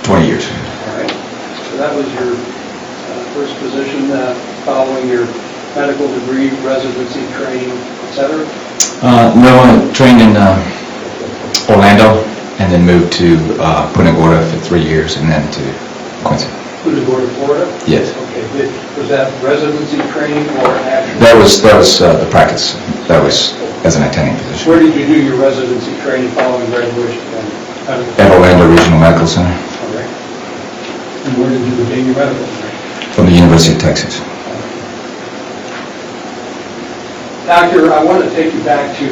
20 years. All right. So that was your first position following your medical degree, residency, training, etc.? No, I trained in Orlando and then moved to Punta Gorda for 3 years and then to Quincy. Punta Gorda, Florida? Yes. Okay. Was that residency training or actual? That was the practice. That was as an attending physician. Where did you do your residency training following graduation? At Orlando Regional Medical Center All right. And where did you obtain your medical degree? from the University of Texas. Doctor, I want to take you back to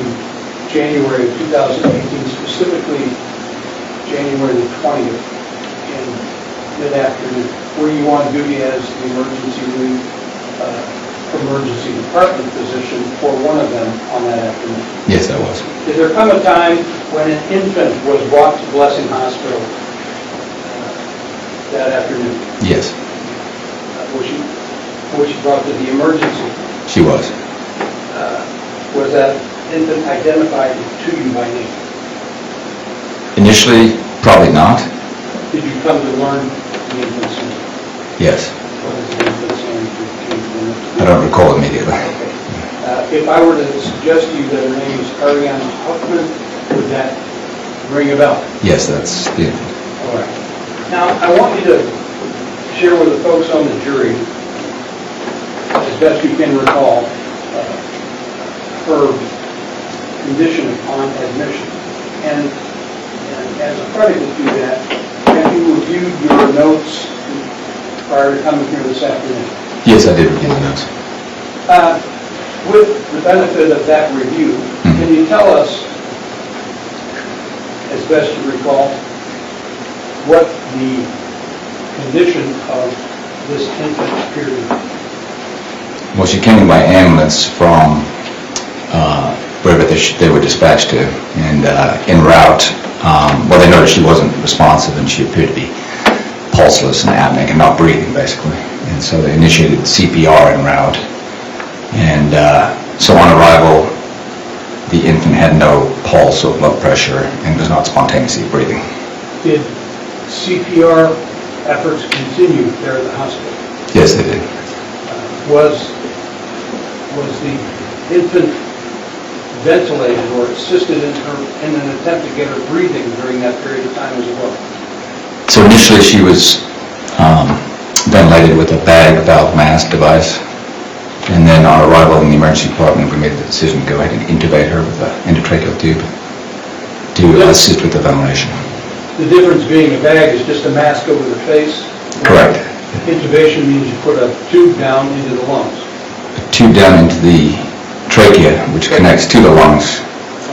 January of 2018, specifically January the 20th in mid-afternoon, where you on duty as the emergency department physician for one of them on that afternoon. Yes, I was. Did there come a time when an infant was brought to Blessing Hospital that afternoon? Yes, Was she brought to the emergency? she was. Was that infant identified to you by name? Initially, probably not. Did you come to learn the infant's name? Yes. What is the infant's name? I don't recall immediately. Okay. If I were to suggest to you that her name is Ariana Huffman, would that ring a bell? Yes, that's the infant. All right. Now, I want you to share with the folks on the jury, as best you can recall, her condition upon admission. And as a predicate to that, have you reviewed your notes prior to coming here this afternoon? Yes, I did review the notes. With the benefit of that review, can you tell us, as best you recall, what the condition of this infant appeared to be? Well, she came in by ambulance from wherever they were dispatched to, and en route, they noticed she wasn't responsive and she appeared to be pulseless and apneic and not breathing, basically. And so they initiated CPR en route. And so on arrival, the infant had no pulse or blood pressure and was not spontaneously breathing. Did CPR efforts continue there at the hospital? Yes, they did. Was the infant ventilated or assisted in an attempt to get her breathing during that period of time as well? So initially she was ventilated with a bag valve mask device, and then on arrival in the emergency department we made the decision to go ahead and intubate her with an endotracheal tube to assist with the ventilation. The difference being a bag is just a mask over the face? Correct. Intubation means you put a tube down into the lungs. A tube down into the trachea, which connects to the lungs,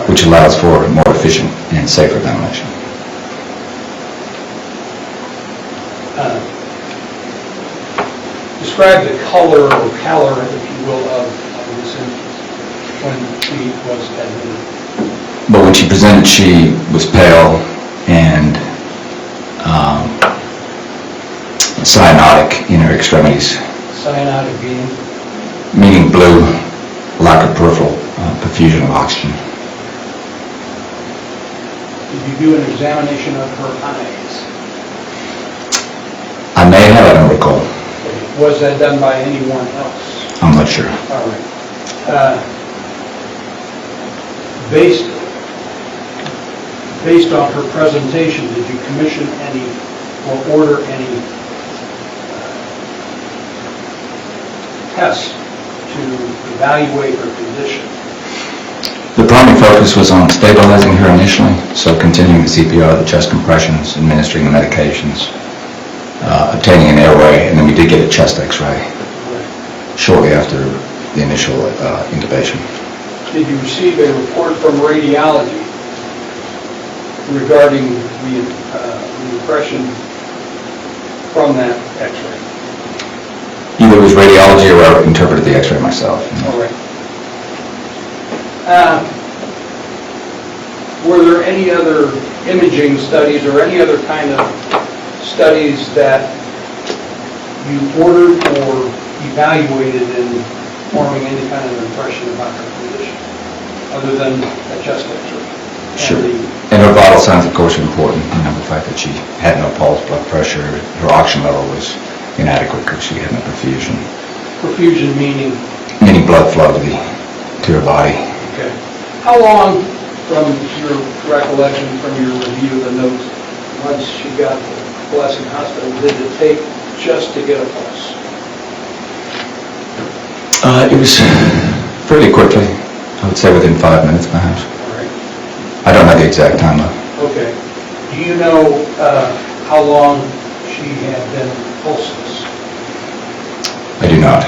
which allows for more efficient and safer ventilation. Describe the color or pallor, if you will, of this infant when she was admitted. But when she presented, she was pale and cyanotic in her extremities, Cyanotic being? meaning blue, lack of peripheral perfusion of oxygen. Did you do an examination of her eyes? I may have, I don't recall. Was that done by anyone else? I'm not sure. All right. Based on her presentation, did you commission any or order any tests to evaluate her condition? The primary focus was on stabilizing her initially, so continuing the CPR, the chest compressions, administering the medications, obtaining an airway, and then we did get a chest x-ray shortly after the initial intubation. Did you receive a report from radiology regarding the impression from that x-ray? Either it was radiology or I interpreted the x-ray myself. All right. Were there any other imaging studies or any other kind of studies that you ordered or evaluated in forming any kind of impression about her condition, other than a chest x-ray? Sure. And her vital signs, of course, are important. You know, the fact that she had no pulse, blood pressure, her oxygen level was inadequate because she had no perfusion. Perfusion meaning? Meaning blood flow to her body. Okay. How long, from your recollection, from your review of the notes, once she got to Blessing Hospital, did it take just to get a pulse? It was fairly quickly. I would say within 5 minutes, perhaps. All right. I don't know the exact time, though. Okay. Do you know how long she had been pulseless? I do not.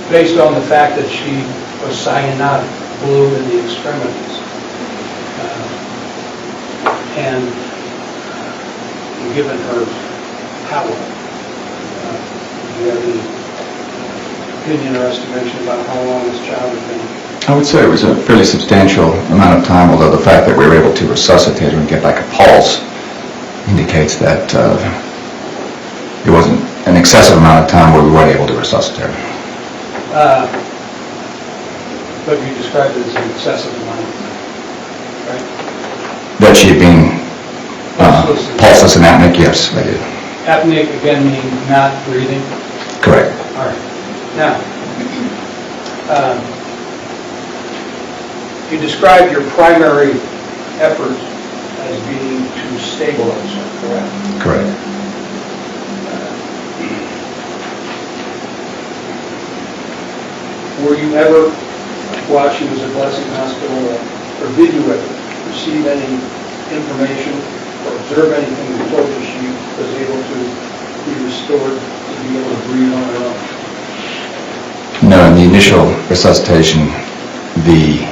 Based on the fact that she was cyanotic, blue in the extremities, and given her power, do you have any opinion or estimation about how long this child has been? I would say it was a fairly substantial amount of time, although the fact that we were able to resuscitate her and get back a pulse indicates that it wasn't an excessive amount of time where we weren't able to resuscitate her. But you described it as an excessive amount of time, right? That she had been pulseless and apneic, yes, I did. Apneic, again, meaning not breathing? Correct. All right. Now, you described your primary effort as being to stabilize her, correct? Correct. Were you ever, while she was at Blessing Hospital, or did you ever receive any information or observe anything that told you she was able to be restored to be able to breathe on her own? No, in the initial resuscitation, the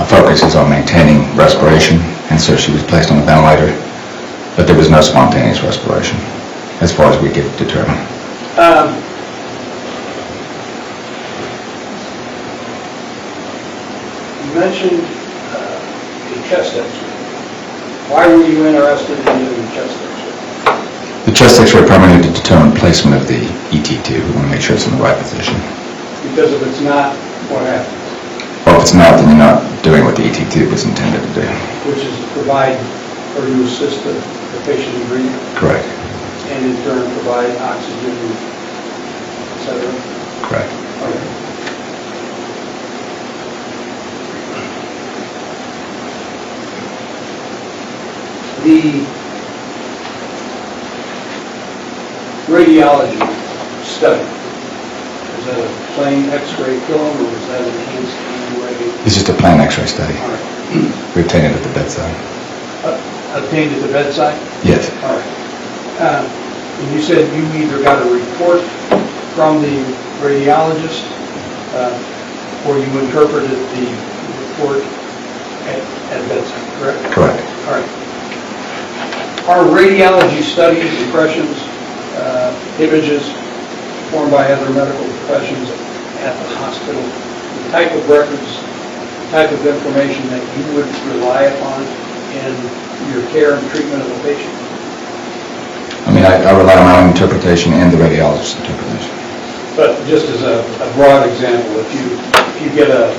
focus is on maintaining respiration, and so she was placed on the ventilator, but there was no spontaneous respiration, as far as we could determine. You mentioned a chest x-ray. Why were you interested in doing a chest x-ray? The chest x-ray primarily to determine placement of the ET2. We want to make sure it's in the right position. Because if it's not, what happens? Or if it's not, then you're not doing what the ET2 was intended to do. Which is to provide or to assist the patient in breathing, Correct. and in turn provide oxygen, etc. Correct. All right. The radiology study, is that a plain x-ray film or was that enhanced in any way? It's just a plain x-ray study. All right. We obtained it at the bedside. Obtained at the bedside? Yes. All right. And you said you either got a report from the radiologist or you interpreted the report at bedside, correct? Correct. All right. Are radiology studies, impressions, images formed by other medical professions at the hospital the type of records, the type of information that you would rely upon in your care and treatment of a patient? I mean, I rely on my own interpretation and the radiologist's interpretation. But just as a broad example, if you get an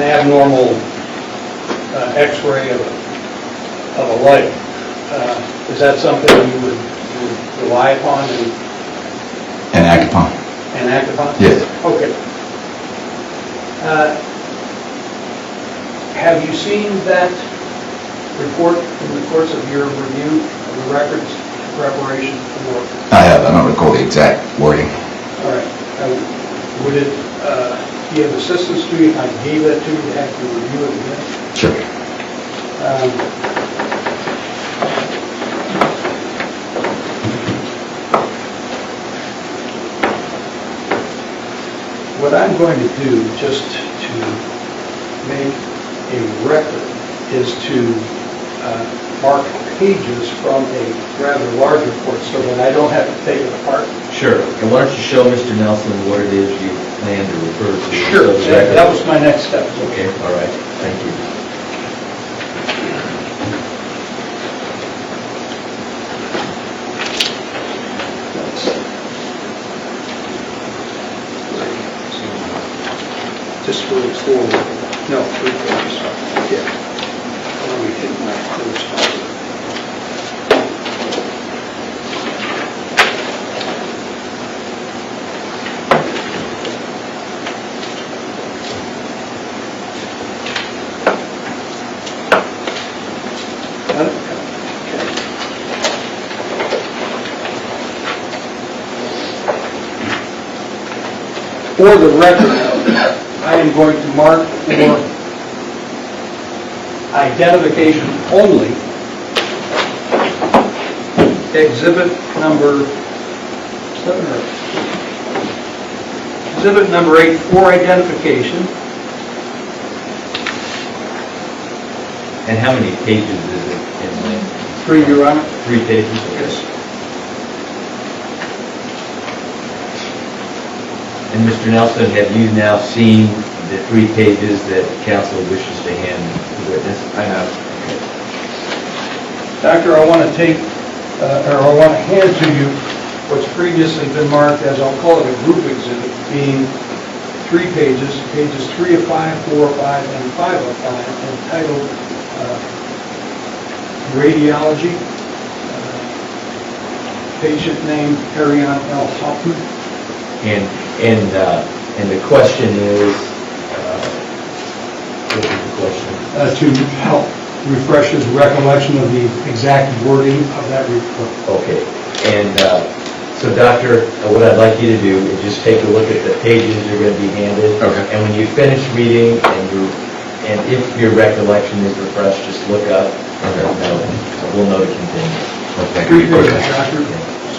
abnormal X-ray of a leg, is that something you would rely upon And act upon. and act upon? Yes. Okay. Have you seen that report in the course of your review of the records preparation for? I don't recall the exact wording. All right. Would it be of assistance to you if I gave that to you to have to review it again? Sure. What I'm going to do, just to make a record, is to mark pages from a rather large report so that I don't have to take it apart. Sure. And why don't you show Mr. Nelson what it is you plan to refer to? Sure, So the record- that was my next step. Okay, all right, thank you. Just move forward. No, 3 pages. Yeah. Let me take my correspondence. For the record, I am going to mark for identification only exhibit number 7 or 8. Exhibit number 8 for identification. And how many pages is it in length? 3, Your Honor. 3 pages? Yes. And Mr. Nelson, have you now seen the 3 pages that counsel wishes to hand the witness? I have. Doctor, I want to take, or I want to hand to you what's previously been marked as, I'll call it a group exhibit, being 3 pages, pages 3 of 5, 4 of 5, and 5 of 5, entitled Radiology, patient name Ariane L. Hoffman. And the question is, what is the question? To help refresh his recollection of the exact wording of that report. Okay, and so Doctor, what I'd like you to do is just take a look at the pages you're going to be handed. Okay. And when you finish reading and if your recollection is refreshed, just look up and we'll know to continue. Okay. 3 pages, Doctor,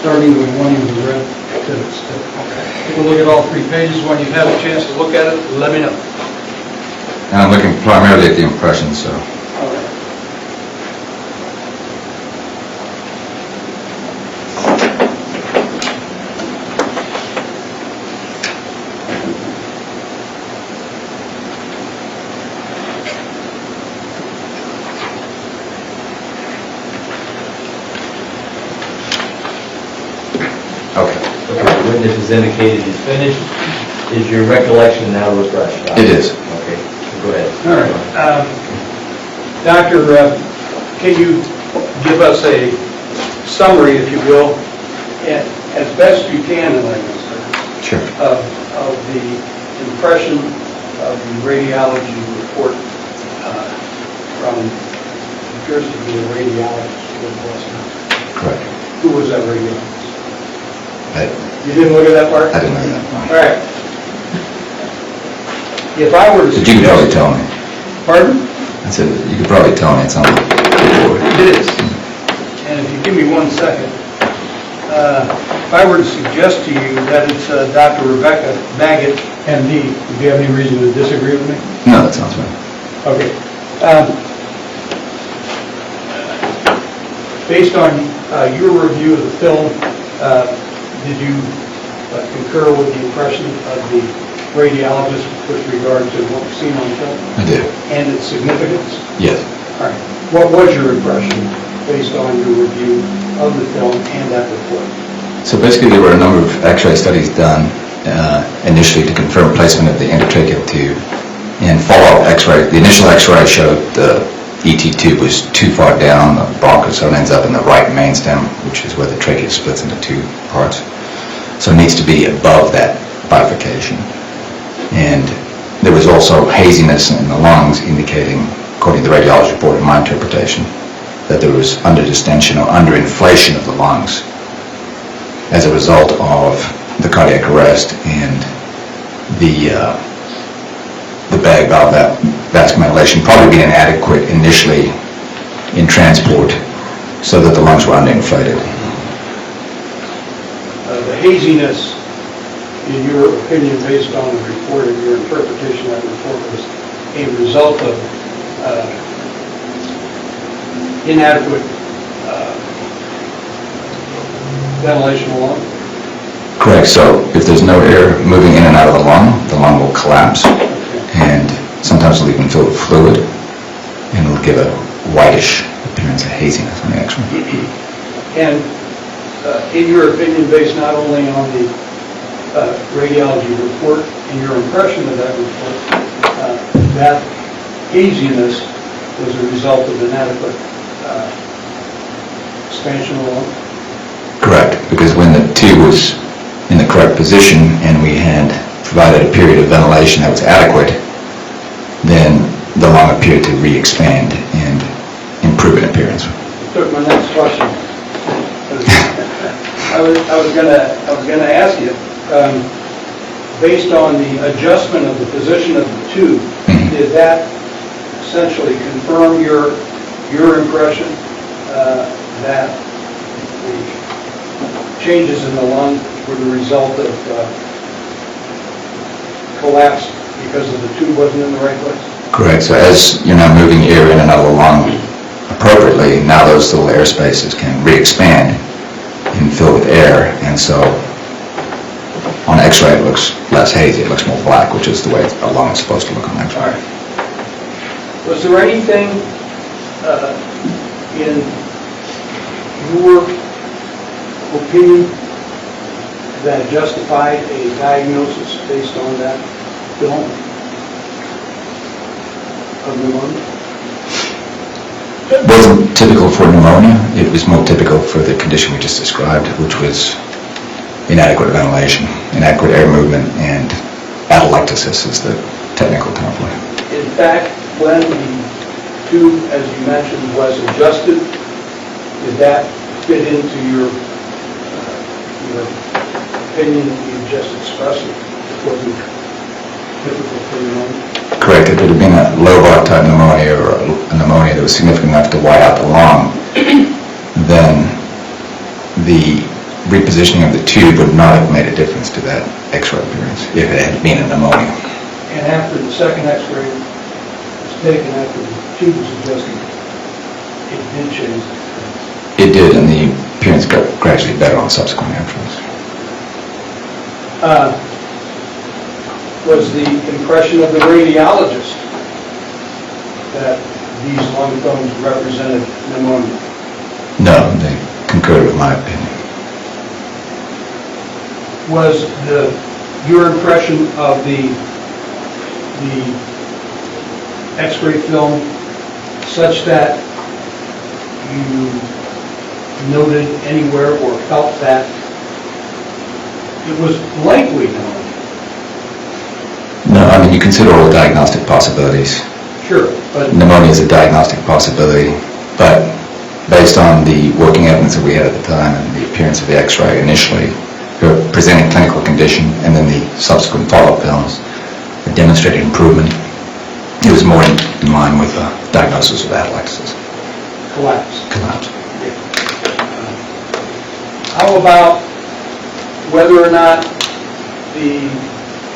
starting with one you've read. Take a look at all 3 pages. When you've had a chance to look at it, let me know. And I'm looking primarily at the impression, so. All right. Okay. Okay, the witness has indicated he's finished. Is your recollection now refreshed? Doctor? It is. Okay, go ahead. All right. Doctor, can you give us a summary, if you will, as best you can, Sure. of the impression of the radiology report from, appears to be a radiologist with Boston. Correct. Who was that radiologist? I You didn't look at that part? didn't know that one. All right. If I were to But you could probably tell me. Pardon? I said, you could probably tell me it's on the report. It is. And if you give me 1 second, if I were to suggest to you that it's Dr. Rebecca Baggett, MD, would you have any reason to disagree with me? No, that sounds right. Okay. Based on your review of the film, did you concur with the impression of the radiologist with regard to what was seen on film I do. and its significance? Yes. All right. What was your impression based on your review of the film and that report? So basically, there were a number of X-ray studies done initially to confirm placement of the endotracheal tube. And follow-up X-ray, the initial X-ray showed the ET tube was too far down the bronchus, so it ends up in the right main stem, which is where the trachea splits into 2 parts. So it needs to be above that bifurcation. And there was also haziness in the lungs, indicating, according to the radiology report and my interpretation, that there was underdistension or underinflation of the lungs as a result of the cardiac arrest and the bag valve vascularization probably being inadequate initially in transport so that the lungs were underinflated. The haziness, in your opinion, based on the report and your interpretation of the report, was a result of inadequate ventilation alone? Correct. So if there's no air moving in and out of the lung will collapse, and sometimes it'll even fill with fluid, and it'll give a whitish appearance of haziness on the X-ray. And in your opinion, based not only on the radiology report and your impression of that report, that haziness was a result of inadequate expansion of the lung? Correct, because when the tube was in the correct position and we had provided a period of ventilation that was adequate, then the lung appeared to re-expand and improve in appearance. Took my next question. I was gonna ask you, based on the adjustment of the position of the tube, did that essentially confirm your impression that the changes in the lung were the result of collapse because of the tube wasn't in the right place? Correct. So as you're now moving air in and out of the lung appropriately, now those little air spaces can re-expand and fill with air, and so on X-ray it looks less hazy, it looks more black, which is the way a lung is supposed to look on X-ray. All right. Was there anything in your opinion that justified a diagnosis based on that film of pneumonia? It wasn't typical for pneumonia, it was more typical for the condition we just described, which was inadequate ventilation, inadequate air movement, and atelectasis is the technical term for it. In fact, when the tube, as you mentioned, was adjusted, did that fit into your opinion that you just expressed? It wasn't typical for pneumonia? Correct, if it had been a low-bar type pneumonia or a pneumonia that was significant enough to white out the lung, then the repositioning of the tube would not have made a difference to that X-ray appearance if it had been a pneumonia. And after the second X-ray was taken, after the tube was adjusted, it did change. It did, and the appearance got gradually better on subsequent X-rays. Was the impression of the radiologist that these lung phones represented pneumonia? No, they concurred with my opinion. Was your impression of the X-ray film such that you noted anywhere or felt that it was likely pneumonia? No, I mean, you consider all the diagnostic possibilities. Sure, but Pneumonia is a diagnostic possibility, but based on the working evidence that we had at the time and the appearance of the X-ray initially, presenting clinical condition, and then the subsequent follow-up films demonstrated improvement, it was more in line with the diagnosis of atelectasis. collapse. How about whether or not the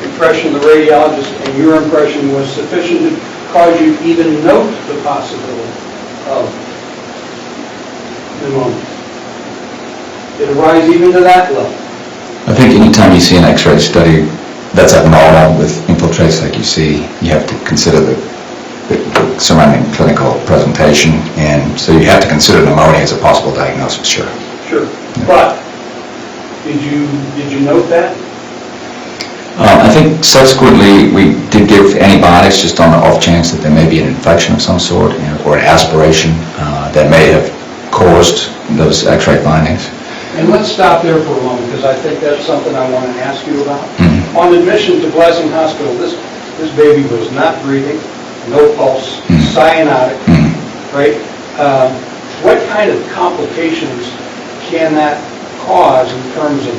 impression of the radiologist and your impression was sufficient to cause you to even note the possibility of pneumonia? Did it rise even to that level? I think anytime you see an X-ray study that's abnormal with infiltrates like you see, you have to consider the surrounding clinical presentation, and so you have to consider pneumonia as a possible diagnosis, sure. Sure. But did you note that? I think subsequently we did give antibiotics just on the off chance that there may be an infection of some sort, or an aspiration that may have caused those X-ray findings. And let's stop there for a moment, because I think that's something I want to ask you about. Mm-hmm. On admission to Blessing Hospital, this baby was not breathing, no pulse, cyanotic, right? what kind of complications can that cause in terms of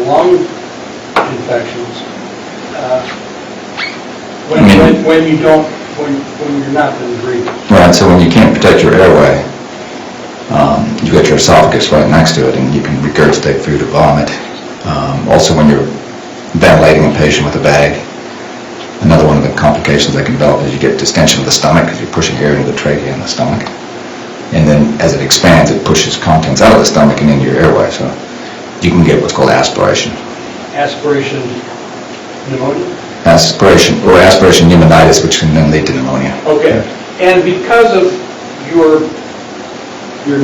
lung infections when you don't, when you're not been breathing? Right, so when you can't protect your airway, you've got your esophagus right next to it, and you can regurgitate food or vomit. Also, when you're ventilating a patient with a bag, another one of the complications that can develop is you get distension of the stomach because you're pushing air into the trachea and the stomach. And then as it expands, it pushes contents out of the stomach and into your airway. So you can get what's called aspiration. Aspiration pneumonia? Aspiration pneumonitis, which can then lead to pneumonia. Okay. And because of your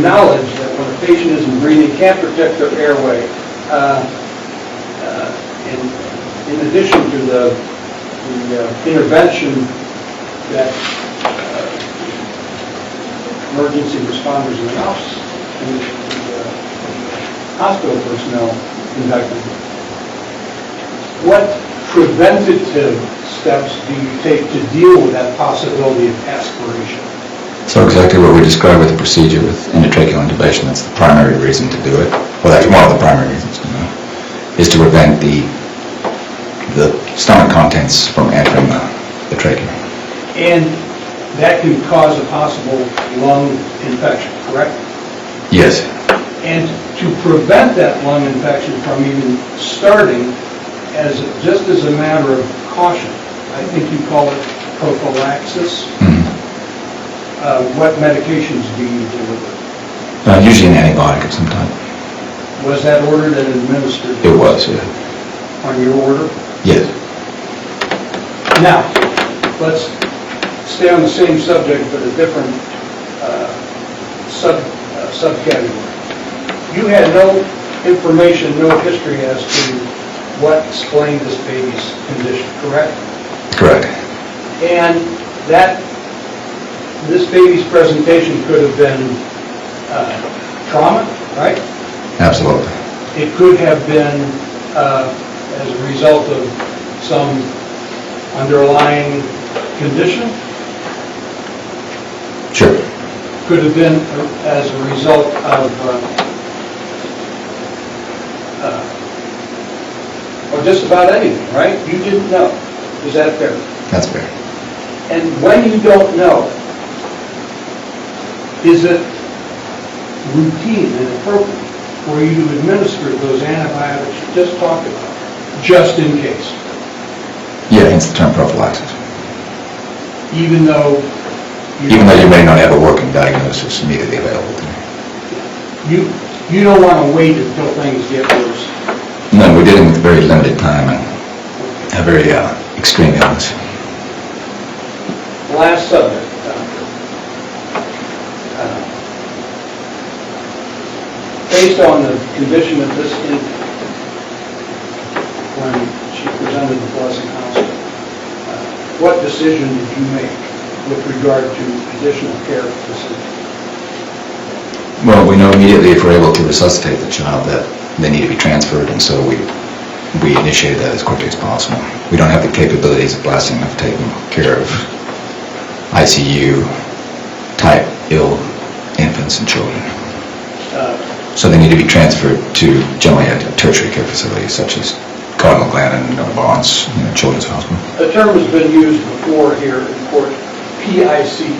knowledge that when a patient isn't breathing, can't protect their airway, in addition to the intervention that emergency responders in the house and the hospital personnel conducted, what preventative steps do you take to deal with that possibility of aspiration? So exactly what we described with the procedure with endotracheal intubation, that's the primary reason to do it. Well, that's one of the primary reasons to do it, is to prevent the stomach contents from entering the trachea. And that can cause a possible lung infection, correct? Yes. And to prevent that lung infection from even starting, just as a matter of caution, I think you call it prophylaxis. What medications do you deliver? Usually an antibiotic of some type. Was that ordered and administered? It was, yeah. On your order? Yes. Now, let's stay on the same subject, but a different subcategory. You had no information, no history as to what explained this baby's condition, correct? Correct. And this baby's presentation could have been trauma, right? Absolutely. It could have been as a result of some underlying condition. Sure. Could have been as a result of or just about anything, right? You didn't know. Is that fair? That's fair. And when you don't know, is it routine and appropriate for you to administer those antibiotics you just talked about, just in case? Yeah, hence the term prophylaxis. Even though Even though you may not have a working diagnosis immediately available to you. you don't want to wait until things get worse. No, we're dealing with very limited time and a very extreme illness. Last subject. Based on the condition of this infant, when she presented to Blessing Hospital, what decision did you make with regard to additional care facilities? Well, we know immediately if we're able to resuscitate the child that they need to be transferred, and so we initiated that as quickly as possible. We don't have the capabilities of Blessing of taking care of ICU-type ill infants and children. So they need to be transferred to generally a tertiary care facility such as Cardinal Glennon and Barnes, Children's Hospital. The term has been used before here in court, PICU.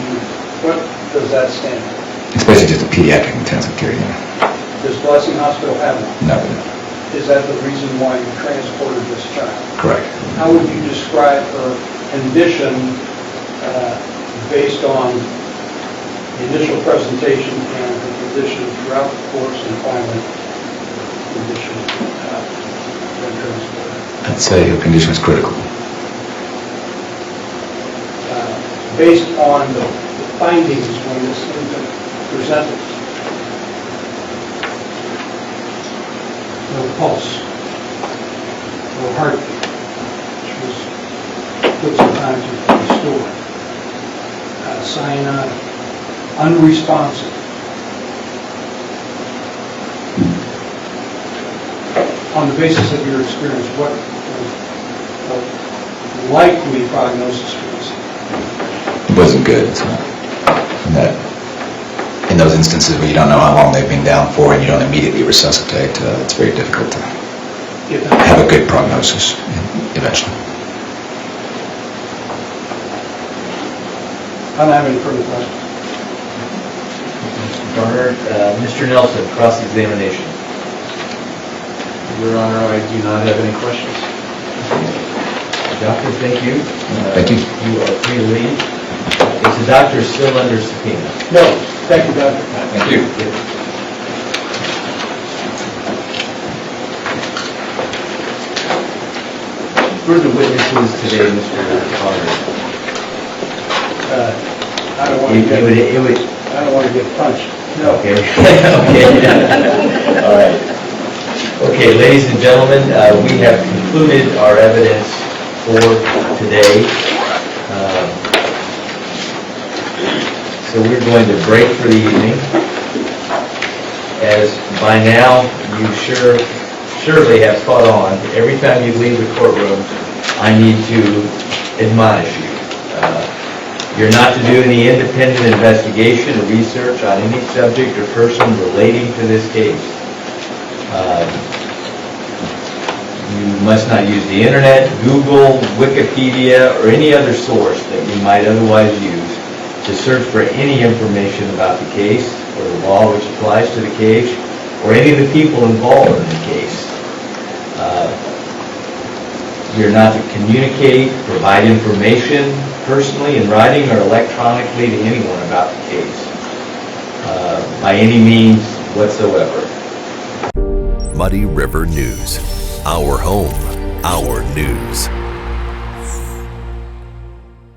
What does that stand for? It's basically just a pediatric intensive care unit. Does Blessing Hospital have one? No. Is that the reason why you transported this child? Correct. How would you describe her condition based on the initial presentation and the condition throughout the course and finally condition when transported? I'd say her condition was critical. Based on the findings when this infant presented. No pulse, no heartbeat, which took some time to restore. Cyanide, unresponsive. On the basis of your experience, what the likely prognosis for this? It wasn't good. In those instances where you don't know how long they've been down for and you don't immediately resuscitate, it's very difficult to have a good prognosis eventually. I don't have any further questions. Garner, Mr. Nelson, cross-examination. Your Honor, I do not have any questions. Doctor, thank you. Thank you. You are free to leave. Is the doctor still under subpoena? No, thank you, Doctor. Thank you. Who are the witnesses today, Mr. Garner? I don't want to get, It would, I don't want to get punched. No. okay. Okay. All right. Okay, ladies and gentlemen, we have concluded our evidence for today. So we're going to break for the evening. As by now, you surely have caught on, every time you leave the courtroom, I need to admonish you. You're not to do any independent investigation or research on any subject or person relating to this case. You must not use the internet, Google, Wikipedia, or any other source that you might otherwise use to search for any information about the case or the law which applies to the case or any of the people involved in the case. You're not to communicate, provide information personally in writing or electronically to anyone about the case by any means whatsoever. Muddy River News. Our home, our news.